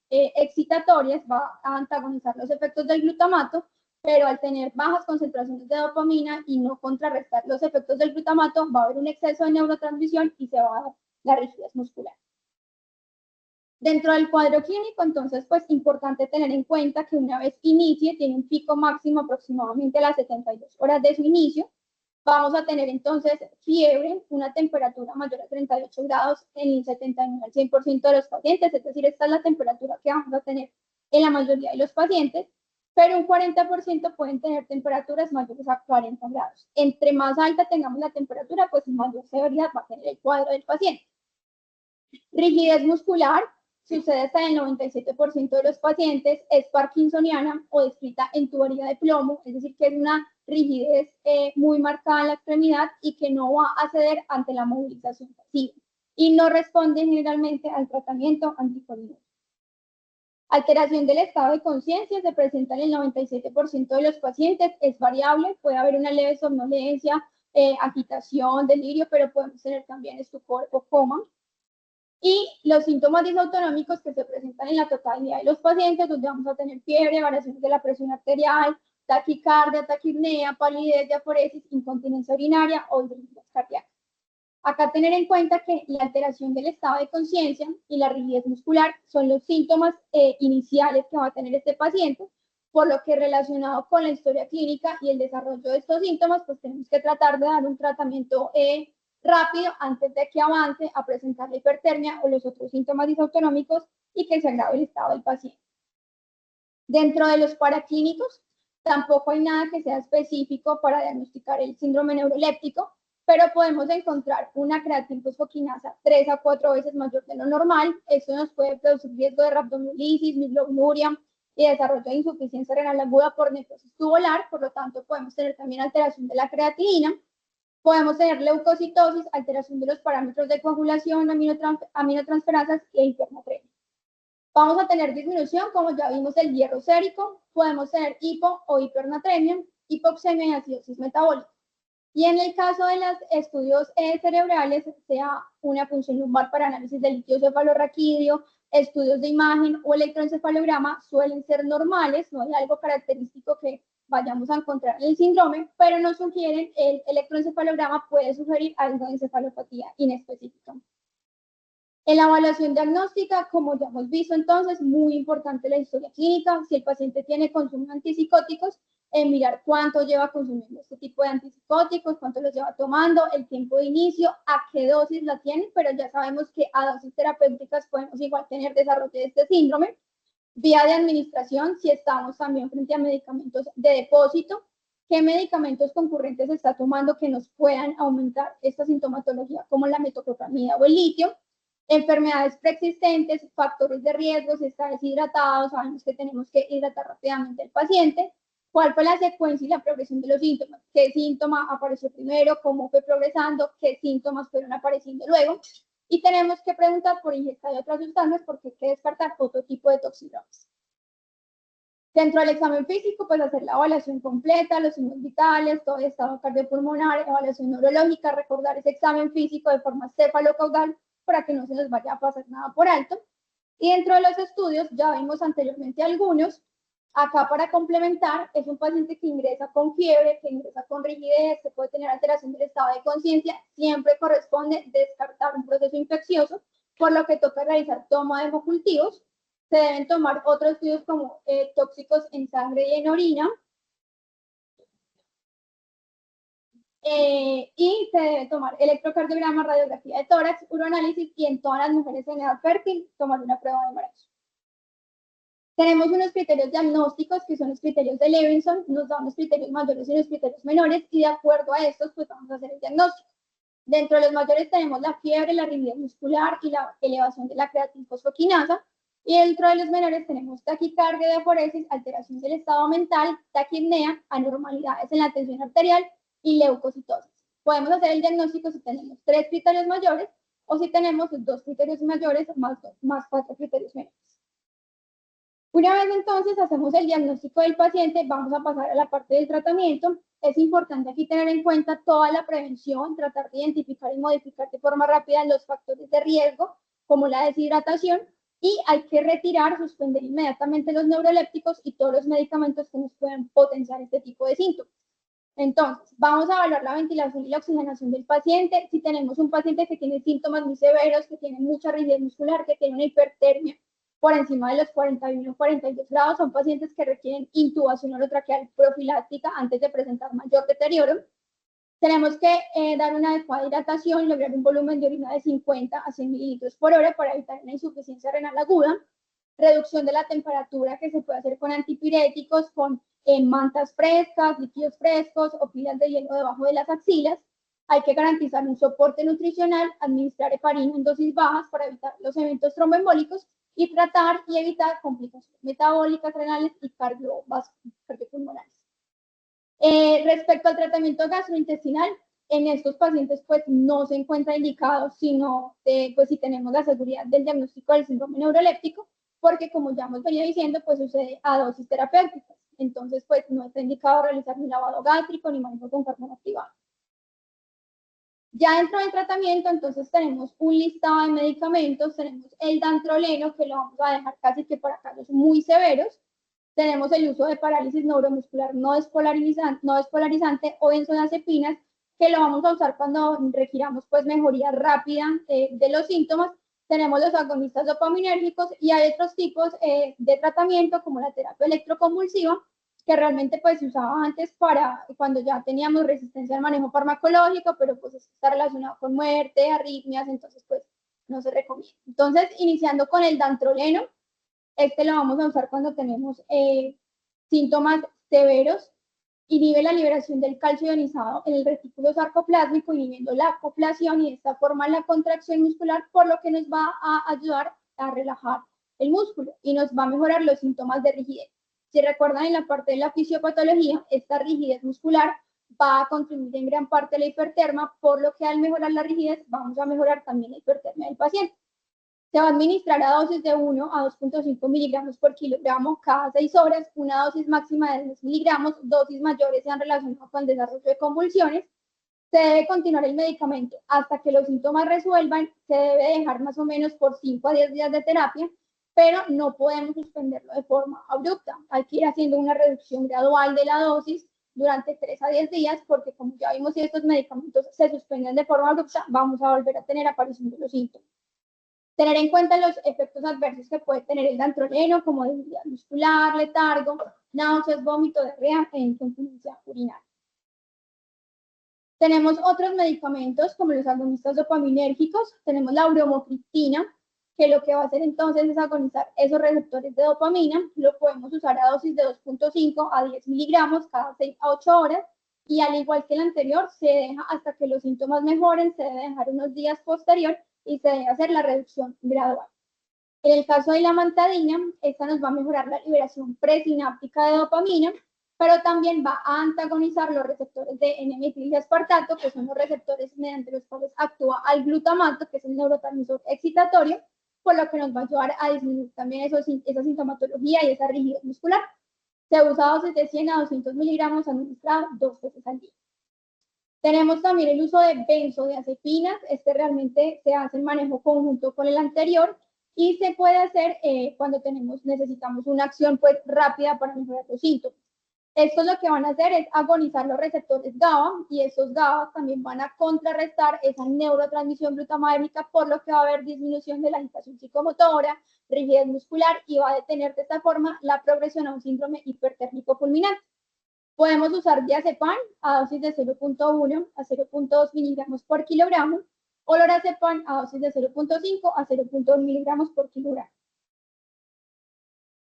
excitatorias, va a antagonizar los efectos del glutamato, pero al tener bajas concentraciones de dopamina y no contrarrestar los efectos del glutamato, va a haber un exceso de neurotransmisión y se va a dar la rigidez muscular. Dentro del cuadro clínico, entonces, pues importante tener en cuenta que una vez inicie, tiene un pico máximo aproximadamente a las 72 horas de su inicio. Vamos a tener entonces fiebre, una temperatura mayor a 38 grados en el 79 al 100% de los pacientes, es decir, esta es la temperatura que vamos a tener en la mayoría de los pacientes, pero un 40% pueden tener temperaturas mayores a 40 grados. Entre más alta tengamos la temperatura, pues mayor severidad va a tener el cuadro del paciente. Rigidez muscular sucede hasta en el 97% de los pacientes, es parkinsoniana o descrita en tubería de plomo, es decir, que es una rigidez muy marcada en la extremidad y que no va a ceder ante la movilización pasiva y no responde generalmente al tratamiento anticolinérgico. Alteración del estado de conciencia se presenta en el 97% de los pacientes, es variable, puede haber una leve somnolencia, agitación, delirio, pero podemos tener también estupor o coma. Y los síntomas disautonómicos que se presentan en la totalidad de los pacientes, donde vamos a tener fiebre, variaciones de la presión arterial, taquicardia, taquipnea, palidez, diaforesis, incontinencia urinaria o hidrocefalia cardíaca. Acá tener en cuenta que la alteración del estado de conciencia y la rigidez muscular son los síntomas iniciales que va a tener este paciente, por lo que relacionado con la historia clínica y el desarrollo de estos síntomas, pues tenemos que tratar de dar un tratamiento rápido antes de que avance a presentar la hipertermia o los otros síntomas disautonómicos y que se agrave el estado del paciente. Dentro de los paraclínicos, tampoco hay nada que sea específico para diagnosticar el síndrome neuroléptico, pero podemos encontrar una creatinfosfoquinasa 3 a 4 veces mayor de lo normal. Esto nos puede producir riesgo de rhabdomiolisis, miglogluria y desarrollo de insuficiencia renal aguda por necrosis tubular. Por lo tanto, podemos tener también alteración de la creatinina. Podemos tener leucocitosis, alteración de los parámetros de coagulación, aminotransferasas e hipernatremia. Vamos a tener disminución, como ya vimos, del hierro sérico. Podemos tener hipo o hipernatremia, hipoxemia y acidosis metabólica. Y en el caso de los estudios cerebrales, sea una punción lumbar para análisis del líquido cefalorraquídeo, estudios de imagen o electroencefalograma suelen ser normales, no hay algo característico que vayamos a encontrar en el síndrome, pero no sugieren, el electroencefalograma puede sugerir algo de encefalopatía inespecífica. En la evaluación diagnóstica, como ya hemos visto entonces, muy importante la historia clínica. Si el paciente tiene consumo de antipsicóticos, mirar cuánto lleva consumiendo este tipo de antipsicóticos, cuánto los lleva tomando, el tiempo de inicio, a qué dosis la tienen, pero ya sabemos que a dosis terapéuticas podemos igual tener desarrollo de este síndrome. Vía de administración, si estamos también frente a medicamentos de depósito, qué medicamentos concurrentes está tomando que nos puedan aumentar esta sintomatología, como la metoclopramida o el litio. Enfermedades preexistentes, factores de riesgo, si está deshidratado, sabemos que tenemos que hidratar rápidamente al paciente. ¿Cuál fue la secuencia y la progresión de los síntomas? ¿Qué síntoma apareció primero? ¿Cómo fue progresando? ¿Qué síntomas fueron apareciendo luego? Y tenemos que preguntar por ingesta de otras sustancias porque hay que descartar otro tipo de toxidrogas. Dentro del examen físico, pues hacer la evaluación completa, los signos vitales, todo el estado cardiopulmonar, evaluación neurológica, recordar ese examen físico de forma cefalocaudal para que no se nos vaya a pasar nada por alto. Y dentro de los estudios, ya vimos anteriormente algunos. Acá para complementar, es un paciente que ingresa con fiebre, que ingresa con rigidez, que puede tener alteración del estado de conciencia, siempre corresponde descartar un proceso infeccioso, por lo que toca realizar toma de hemocultivos. Se deben tomar otros estudios como tóxicos en sangre y en orina. Y se debe tomar electrocardiograma, radiografía de tórax, uroanálisis y en todas las mujeres en edad fértil tomar una prueba de embarazo. Tenemos unos criterios diagnósticos que son los criterios de Levinson, nos dan los criterios mayores y los criterios menores y de acuerdo a estos pues vamos a hacer el diagnóstico. Dentro de los mayores tenemos la fiebre, la rigidez muscular y la elevación de la creatinfosfoquinasa. Y dentro de los menores tenemos taquicardia, diaforesis, alteración del estado mental, taquipnea, anormalidades en la tensión arterial y leucocitosis. Podemos hacer el diagnóstico si tenemos 3 criterios mayores o si tenemos 2 criterios mayores más 4 criterios menores. Una vez entonces hacemos el diagnóstico del paciente, vamos a pasar a la parte del tratamiento. Es importante aquí tener en cuenta toda la prevención, tratar de identificar y modificar de forma rápida los factores de riesgo, como la deshidratación, y hay que retirar, suspender inmediatamente los neurolépticos y todos los medicamentos que nos pueden potenciar este tipo de síntomas. Entonces, vamos a evaluar la ventilación y la oxigenación del paciente. Si tenemos un paciente que tiene síntomas muy severos, que tiene mucha rigidez muscular, que tiene una hipertermia por encima de los 41 o 42 grados, son pacientes que requieren intubación orotraqueal profiláctica antes de presentar mayor deterioro. Tenemos que dar una adecuada hidratación, lograr un volumen de orina de 50 a 100 mililitros por hora para evitar una insuficiencia renal aguda. Reducción de la temperatura que se puede hacer con antipiréticos, con mantas frescas, líquidos frescos o pilas de hielo debajo de las axilas. Hay que garantizar un soporte nutricional, administrar heparina en dosis bajas para evitar los eventos tromboembólicos y tratar y evitar complicaciones metabólicas, renales y cardiopulmonares. Respecto al tratamiento gastrointestinal, en estos pacientes pues no se encuentra indicado, sino pues si tenemos la seguridad del diagnóstico del síndrome neuroléptico, porque como ya hemos venido diciendo, pues sucede a dosis terapéuticas. Entonces, pues no está indicado realizar ni lavado gástrico ni manejo con carbón activado. Ya dentro del tratamiento, entonces tenemos un listado de medicamentos, tenemos el dantroleno, que lo vamos a dejar casi que para casos muy severos. Tenemos el uso de parálisis neuromuscular no despolarizante o benzodiazepinas, que lo vamos a usar cuando requiramos pues mejoría rápida de los síntomas. Tenemos los agonistas dopaminérgicos y hay otros tipos de tratamiento como la terapia electroconvulsiva, que realmente pues se usaba antes para cuando ya teníamos resistencia al manejo farmacológico, pero pues está relacionado con muerte, arritmias, entonces pues no se recomienda. Entonces, iniciando con el dantroleno, este lo vamos a usar cuando tenemos síntomas severos, inhibe la liberación del calcio ionizado en el retículo sarcoplásmico, inhibiendo la acoplación y de esta forma la contracción muscular, por lo que nos va a ayudar a relajar el músculo y nos va a mejorar los síntomas de rigidez. Si recuerdan en la parte de la fisiopatología, esta rigidez muscular va a contribuir en gran parte a la hipertermia, por lo que al mejorar la rigidez vamos a mejorar también la hipertermia del paciente. Se va a administrar a dosis de 1 a 2.5 miligramos por kilogramo cada 6 horas, una dosis máxima de 10 miligramos, dosis mayores se han relacionado con el desarrollo de convulsiones. Se debe continuar el medicamento hasta que los síntomas resuelvan, se debe dejar más o menos por 5 a 10 días de terapia, pero no podemos suspenderlo de forma abrupta. Hay que ir haciendo una reducción gradual de la dosis durante 3 a 10 días, porque como ya vimos, si estos medicamentos se suspenden de forma abrupta, vamos a volver a tener aparición de los síntomas. Tener en cuenta los efectos adversos que puede tener el dantroleno, como debilidad muscular, letargo, náuseas, vómito, diarrea e incontinencia urinaria. Tenemos otros medicamentos como los agonistas dopaminérgicos. Tenemos la bromocriptina, que lo que va a hacer entonces es agonizar esos receptores de dopamina. Lo podemos usar a dosis de 2.5 a 10 miligramos cada 6 a 8 horas. Y al igual que el anterior, se deja hasta que los síntomas mejoren, se debe dejar unos días posterior y se debe hacer la reducción gradual. En el caso de la amantadina, esta nos va a mejorar la liberación presináptica de dopamina, pero también va a antagonizar los receptores de N-metildiaspartato, que son los receptores mediante los cuales actúa al glutamato, que es el neurotransmisor excitatorio, por lo que nos va a ayudar a disminuir también esa sintomatología y esa rigidez muscular. Se usa dosis de 100 a 200 miligramos administrado 2 veces al día. Tenemos también el uso de benzodiazepinas. Este realmente se hace en manejo conjunto con el anterior y se puede hacer cuando necesitamos una acción pues rápida para mejorar los síntomas. Estos lo que van a hacer es agonizar los receptores GABA y esos GABA también van a contrarrestar esa neurotransmisión glutamérgica, por lo que va a haber disminución de la agitación psicomotora, rigidez muscular y va a detener de esta forma la progresión a un síndrome hipertérmico fulminante. Podemos usar diazepam a dosis de 0.1 a 0.2 miligramos por kilogramo o lorazepam a dosis de 0.5 a 0.2 miligramos por kilogramo.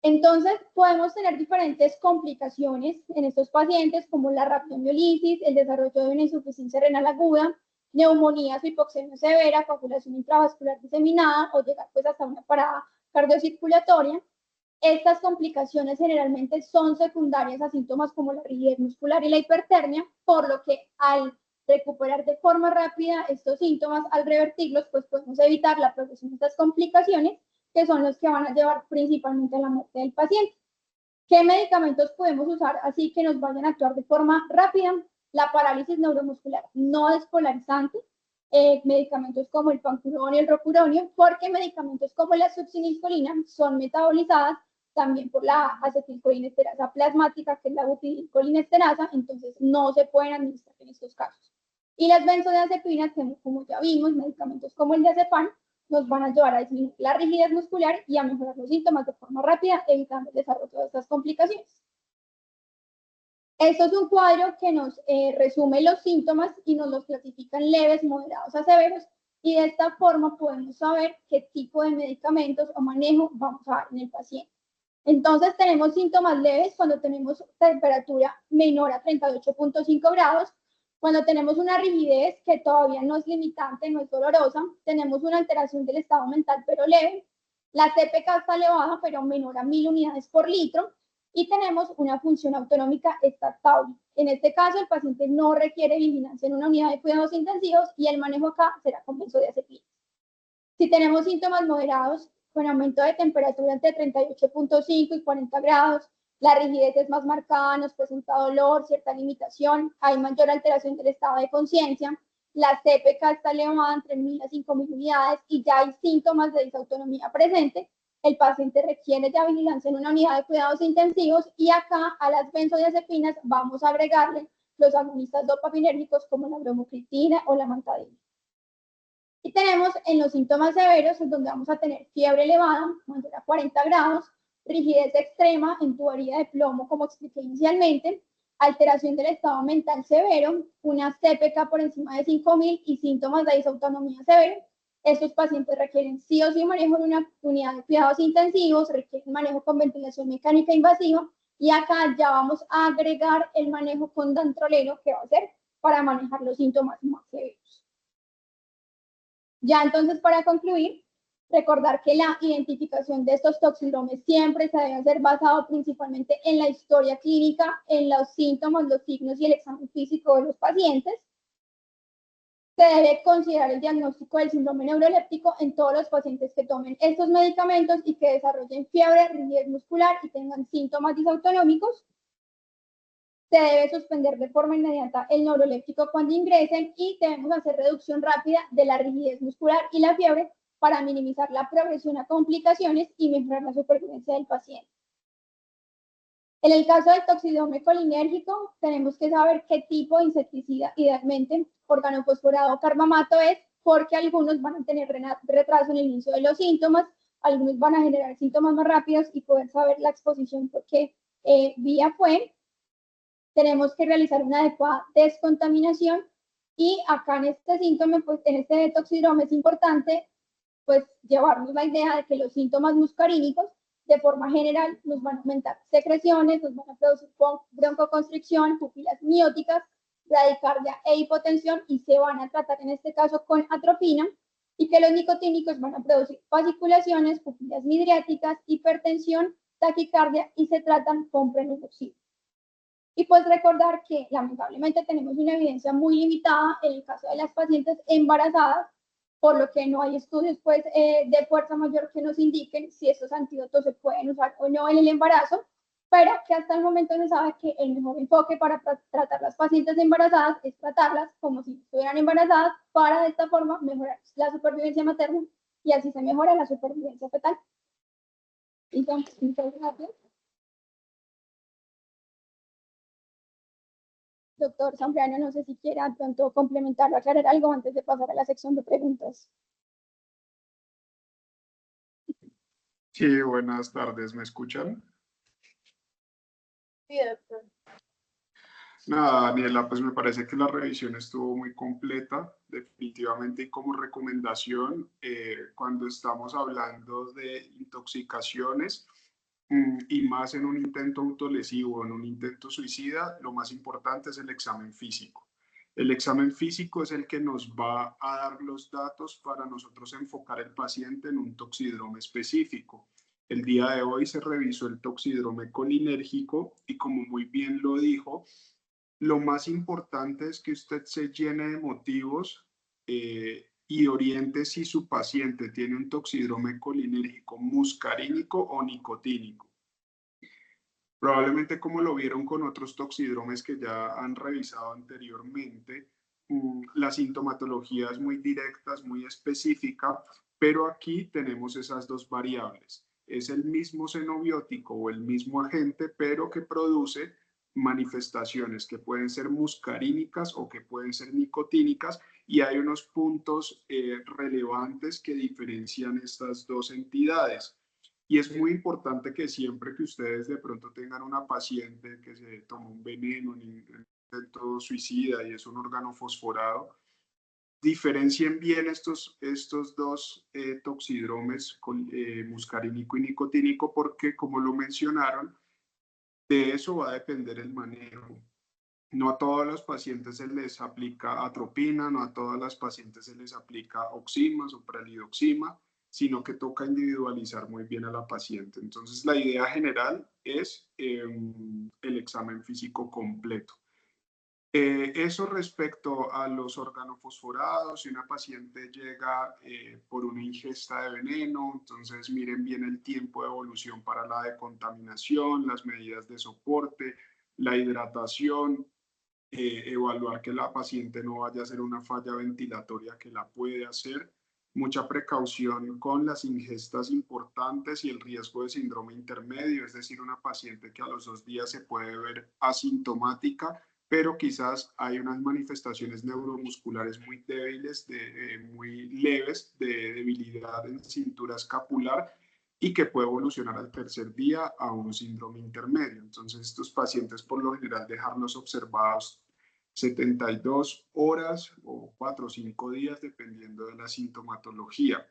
Entonces, podemos tener diferentes complicaciones en estos pacientes, como la rabdomiolisis, el desarrollo de una insuficiencia renal aguda, neumonías o hipoxemia severa, coagulación intravascular diseminada o llegar pues hasta una parada cardiocirculatoria. Estas complicaciones generalmente son secundarias a síntomas como la rigidez muscular y la hipertermia, por lo que al recuperar de forma rápida estos síntomas, al revertirlos, pues podemos evitar la progresión de estas complicaciones, que son los que van a llevar principalmente a la muerte del paciente. ¿Qué medicamentos podemos usar así que nos vayan a actuar de forma rápida? La parálisis neuromuscular no despolarizante, medicamentos como el pancuronio y el rocuronio, porque medicamentos como la succinilcolina son metabolizadas también por la acetilcolinesterasa plasmática, que es la butilcolinesterasa, entonces no se pueden administrar en estos casos. Y las benzodiazepinas, como ya vimos, medicamentos como el diazepam, nos van a ayudar a disminuir la rigidez muscular y a mejorar los síntomas de forma rápida, evitando el desarrollo de estas complicaciones. Esto es un cuadro que nos resume los síntomas y nos los clasifica en leves, moderados a severos, y de esta forma podemos saber qué tipo de medicamentos o manejo vamos a dar en el paciente. Entonces tenemos síntomas leves cuando tenemos temperatura menor a 38.5 grados, cuando tenemos una rigidez que todavía no es limitante, no es dolorosa, tenemos una alteración del estado mental pero leve, la CPK está elevada pero menor a 1000 unidades por litro, y tenemos una función autonómica estable. En este caso, el paciente no requiere vigilancia en una unidad de cuidados intensivos y el manejo acá será con benzodiazepinas. Si tenemos síntomas moderados, con aumento de temperatura entre 38.5 y 40 grados, la rigidez es más marcada, nos presenta dolor, cierta limitación, hay mayor alteración del estado de conciencia, la CPK está elevada entre 1000 a 5000 unidades y ya hay síntomas de disautonomía presente, el paciente requiere ya vigilancia en una unidad de cuidados intensivos y acá a las benzodiazepinas vamos a agregarle los agonistas dopaminérgicos como la bromocriptina o la amantadina. Y tenemos en los síntomas severos, en donde vamos a tener fiebre elevada, mayor a 40 grados, rigidez extrema en tubería de plomo, como expliqué inicialmente, alteración del estado mental severo, una CPK por encima de 5000 y síntomas de disautonomía severo. Estos pacientes requieren sí o sí manejo en una unidad de cuidados intensivos, requieren manejo con ventilación mecánica invasiva, y acá ya vamos a agregar el manejo con dantroleno, que va a ser para manejar los síntomas más severos. Ya entonces, para concluir, recordar que la identificación de estos toxidromes siempre se debe hacer basado principalmente en la historia clínica, en los síntomas, los signos y el examen físico de los pacientes. Se debe considerar el diagnóstico del síndrome neuroléptico en todos los pacientes que tomen estos medicamentos y que desarrollen fiebre, rigidez muscular y tengan síntomas disautonómicos. Se debe suspender de forma inmediata el neuroléptico cuando ingresen y debemos hacer reducción rápida de la rigidez muscular y la fiebre para minimizar la progresión a complicaciones y mejorar la supervivencia del paciente. En el caso del toxidrome colinérgico, tenemos que saber qué tipo de insecticida, idealmente organofosforado o carbamato es, porque algunos van a tener retraso en el inicio de los síntomas, algunos van a generar síntomas más rápidos y poder saber la exposición porque vía fue, tenemos que realizar una adecuada descontaminación y acá en este síntoma, pues en este detoxidrome es importante pues llevarnos la idea de que los síntomas muscarínicos de forma general nos van a aumentar secreciones, nos van a producir broncoconstricción, pupilas mióticas, bradicardia e hipotensión y se van a tratar en este caso con atropina y que los nicotínicos van a producir fasciculaciones, pupilas midriáticas, hipertensión, taquicardia y se tratan con prenoxidil. Y pues recordar que lamentablemente tenemos una evidencia muy limitada en el caso de las pacientes embarazadas, por lo que no hay estudios pues, de fuerza mayor que nos indiquen si estos antídotos se pueden usar o no en el embarazo, pero que hasta el momento se sabe que el mejor enfoque para tratar las pacientes embarazadas es tratarlas como si estuvieran embarazadas para de esta forma mejorar la supervivencia materna y así se mejora la supervivencia fetal. Entonces, muchas gracias. Doctor Zambrano, no sé si quiera pronto complementar o aclarar algo antes de pasar a la sección de preguntas. Sí, buenas tardes, ¿me escuchan? Sí, doctor. Nada, Daniela, pues me parece que la revisión estuvo muy completa, definitivamente, y como recomendación, cuando estamos hablando de intoxicaciones y más en un intento autolesivo, en un intento suicida, lo más importante es el examen físico. El examen físico es el que nos va a dar los datos para nosotros enfocar el paciente en un toxídromo específico. El día de hoy se revisó el toxídromo colinérgico y como muy bien lo dijo, lo más importante es que usted se llene de motivos y oriente si su paciente tiene un toxídromo colinérgico muscarínico o nicotínico. Probablemente como lo vieron con otros toxídromes que ya han revisado anteriormente, la sintomatología es muy directa, es muy específica, pero aquí tenemos esas dos variables. Es el mismo xenobiótico o el mismo agente, pero que produce manifestaciones que pueden ser muscarínicas o que pueden ser nicotínicas, y hay unos puntos relevantes que diferencian estas dos entidades. Y es muy importante que siempre que ustedes de pronto tengan una paciente que se tomó un veneno, un intento suicida y es un órgano fosforado, diferencien bien estos dos toxidromes, muscarínico y nicotínico, porque como lo mencionaron, de eso va a depender el manejo. No a todos los pacientes se les aplica atropina, no a todas las pacientes se les aplica oxima, supralidoxima, sino que toca individualizar muy bien a la paciente. Entonces, la idea general es el examen físico completo. Eso respecto a los organofosforados, si una paciente llega por una ingesta de veneno, entonces miren bien el tiempo de evolución para la decontaminación, las medidas de soporte, la hidratación, evaluar que la paciente no vaya a hacer una falla ventilatoria que la puede hacer, mucha precaución con las ingestas importantes y el riesgo de síndrome intermedio, es decir, una paciente que a los 2 días se puede ver asintomática, pero quizás hay unas manifestaciones neuromusculares muy débiles, muy leves, de debilidad en cintura escapular y que puede evolucionar al 3er día a un síndrome intermedio. Entonces, estos pacientes por lo general dejarlos observados 72 horas o 4 o 5 días, dependiendo de la sintomatología.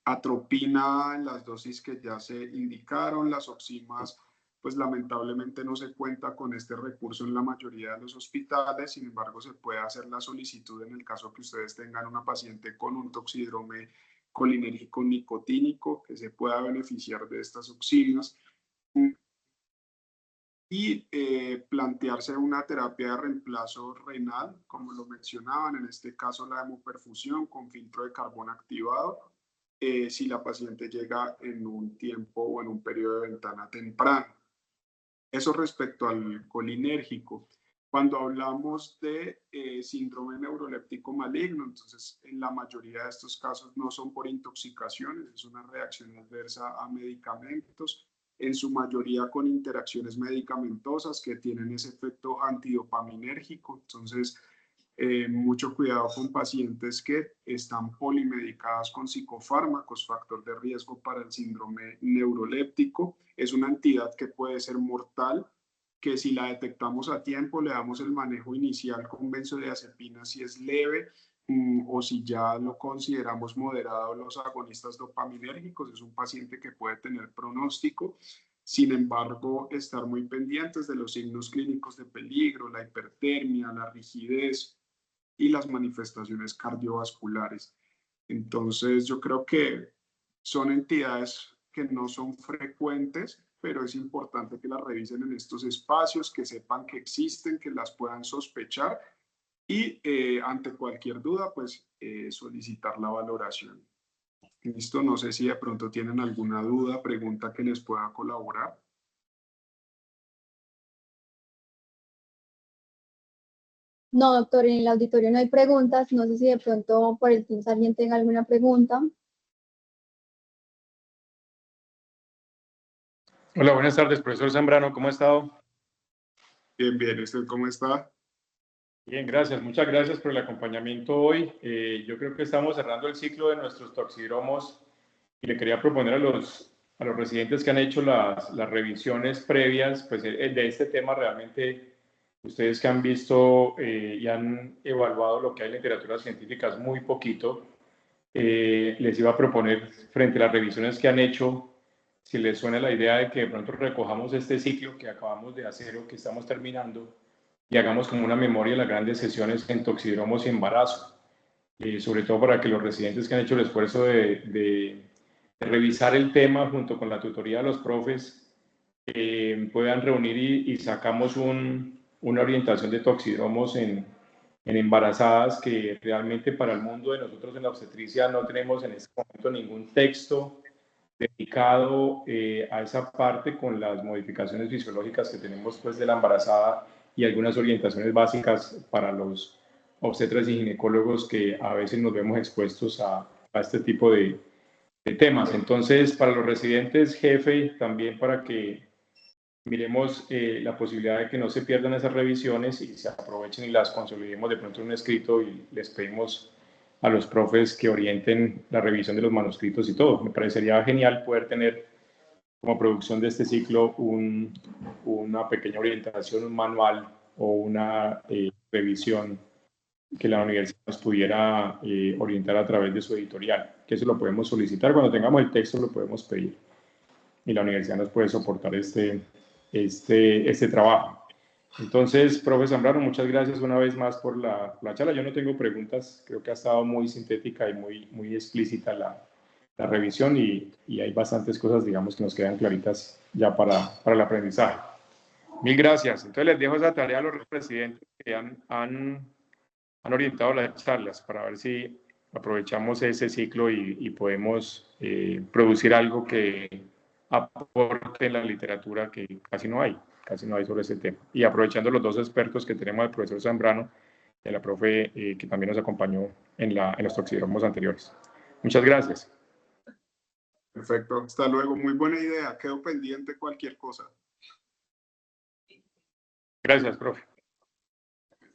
Atropina en las dosis que ya se indicaron, las oximas, pues lamentablemente no se cuenta con este recurso en la mayoría de los hospitales, sin embargo se puede hacer la solicitud en el caso que ustedes tengan una paciente con un toxídrome colinérgico nicotínico que se pueda beneficiar de estas oximas y plantearse una terapia de reemplazo renal, como lo mencionaban, en este caso la hemoperfusión con filtro de carbón activado, si la paciente llega en un tiempo o en un periodo de ventana temprano. Eso respecto al colinérgico. Cuando hablamos de síndrome neuroléptico maligno, entonces en la mayoría de estos casos no son por intoxicaciones, es una reacción adversa a medicamentos, en su mayoría con interacciones medicamentosas que tienen ese efecto antidopaminérgico. Entonces, Mucho cuidado con pacientes que están polimedicadas con psicofármacos, factor de riesgo para el síndrome neuroléptico. Es una entidad que puede ser mortal, que si la detectamos a tiempo, le damos el manejo inicial con benzodiazepina si es leve, o si ya lo consideramos moderado, los agonistas dopaminérgicos, es un paciente que puede tener pronóstico. Sin embargo, estar muy pendientes de los signos clínicos de peligro, la hipertermia, la rigidez y las manifestaciones cardiovasculares. Entonces, yo creo que son entidades que no son frecuentes, pero es importante que las revisen en estos espacios, que sepan que existen, que las puedan sospechar y ante cualquier duda, pues solicitar la valoración. Listo, no sé si de pronto tienen alguna duda, pregunta que les pueda colaborar. No, doctor, en el auditorio no hay preguntas. No sé si de pronto por el Teams alguien tenga alguna pregunta. Hola, buenas tardes, profesor Zambrano, ¿cómo ha estado? Bien, bien, ¿usted cómo está? Bien, gracias. Muchas gracias por el acompañamiento hoy. Yo creo que estamos cerrando el ciclo de nuestros toxidromos y le quería proponer a los residentes que han hecho las revisiones previas, pues de este tema realmente, ustedes que han visto y han evaluado lo que hay en literatura científica es muy poquito. Les iba a proponer frente a las revisiones que han hecho, si les suena la idea de que de pronto recojamos este ciclo que acabamos de hacer o que estamos terminando y hagamos como una memoria de las grandes sesiones en toxidromos y embarazo, sobre todo para que los residentes que han hecho el esfuerzo de revisar el tema junto con la tutoría de los profes puedan reunir y sacamos una orientación de toxidromos en embarazadas, que realmente para el mundo de nosotros en la obstetricia no tenemos en este momento ningún texto dedicado a esa parte, con las modificaciones fisiológicas que tenemos pues de la embarazada y algunas orientaciones básicas para los obstetras y ginecólogos que a veces nos vemos expuestos a este tipo de temas. Entonces, para los residentes, jefe, también para que miremos la posibilidad de que no se pierdan esas revisiones y se aprovechen y las consolidemos de pronto en un escrito, y les pedimos a los profes que orienten la revisión de los manuscritos y todo. Me parecería genial poder tener como producción de este ciclo una pequeña orientación, un manual o una revisión que la universidad nos pudiera orientar a través de su editorial, que eso lo podemos solicitar. Cuando tengamos el texto lo podemos pedir y la universidad nos puede soportar este trabajo. Entonces, profe Zambrano, muchas gracias una vez más por la charla. Yo no tengo preguntas, creo que ha estado muy sintética y muy explícita la revisión, y hay bastantes cosas, digamos, que nos quedan claritas ya para el aprendizaje. Mil gracias. Entonces les dejo esa tarea a los presidentes que han orientado las charlas, para ver si aprovechamos ese ciclo y podemos producir algo que aporte en la literatura, que casi no hay sobre ese tema. Y aprovechando los dos expertos que tenemos, el profesor Zambrano y la profe que también nos acompañó en los toxidromos anteriores. Muchas gracias. Perfecto, hasta luego, muy buena idea, quedo pendiente cualquier cosa. Gracias, profe.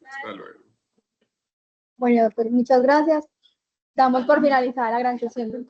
Hasta luego. Bueno, doctor, muchas gracias. Damos por finalizada la gran sesión.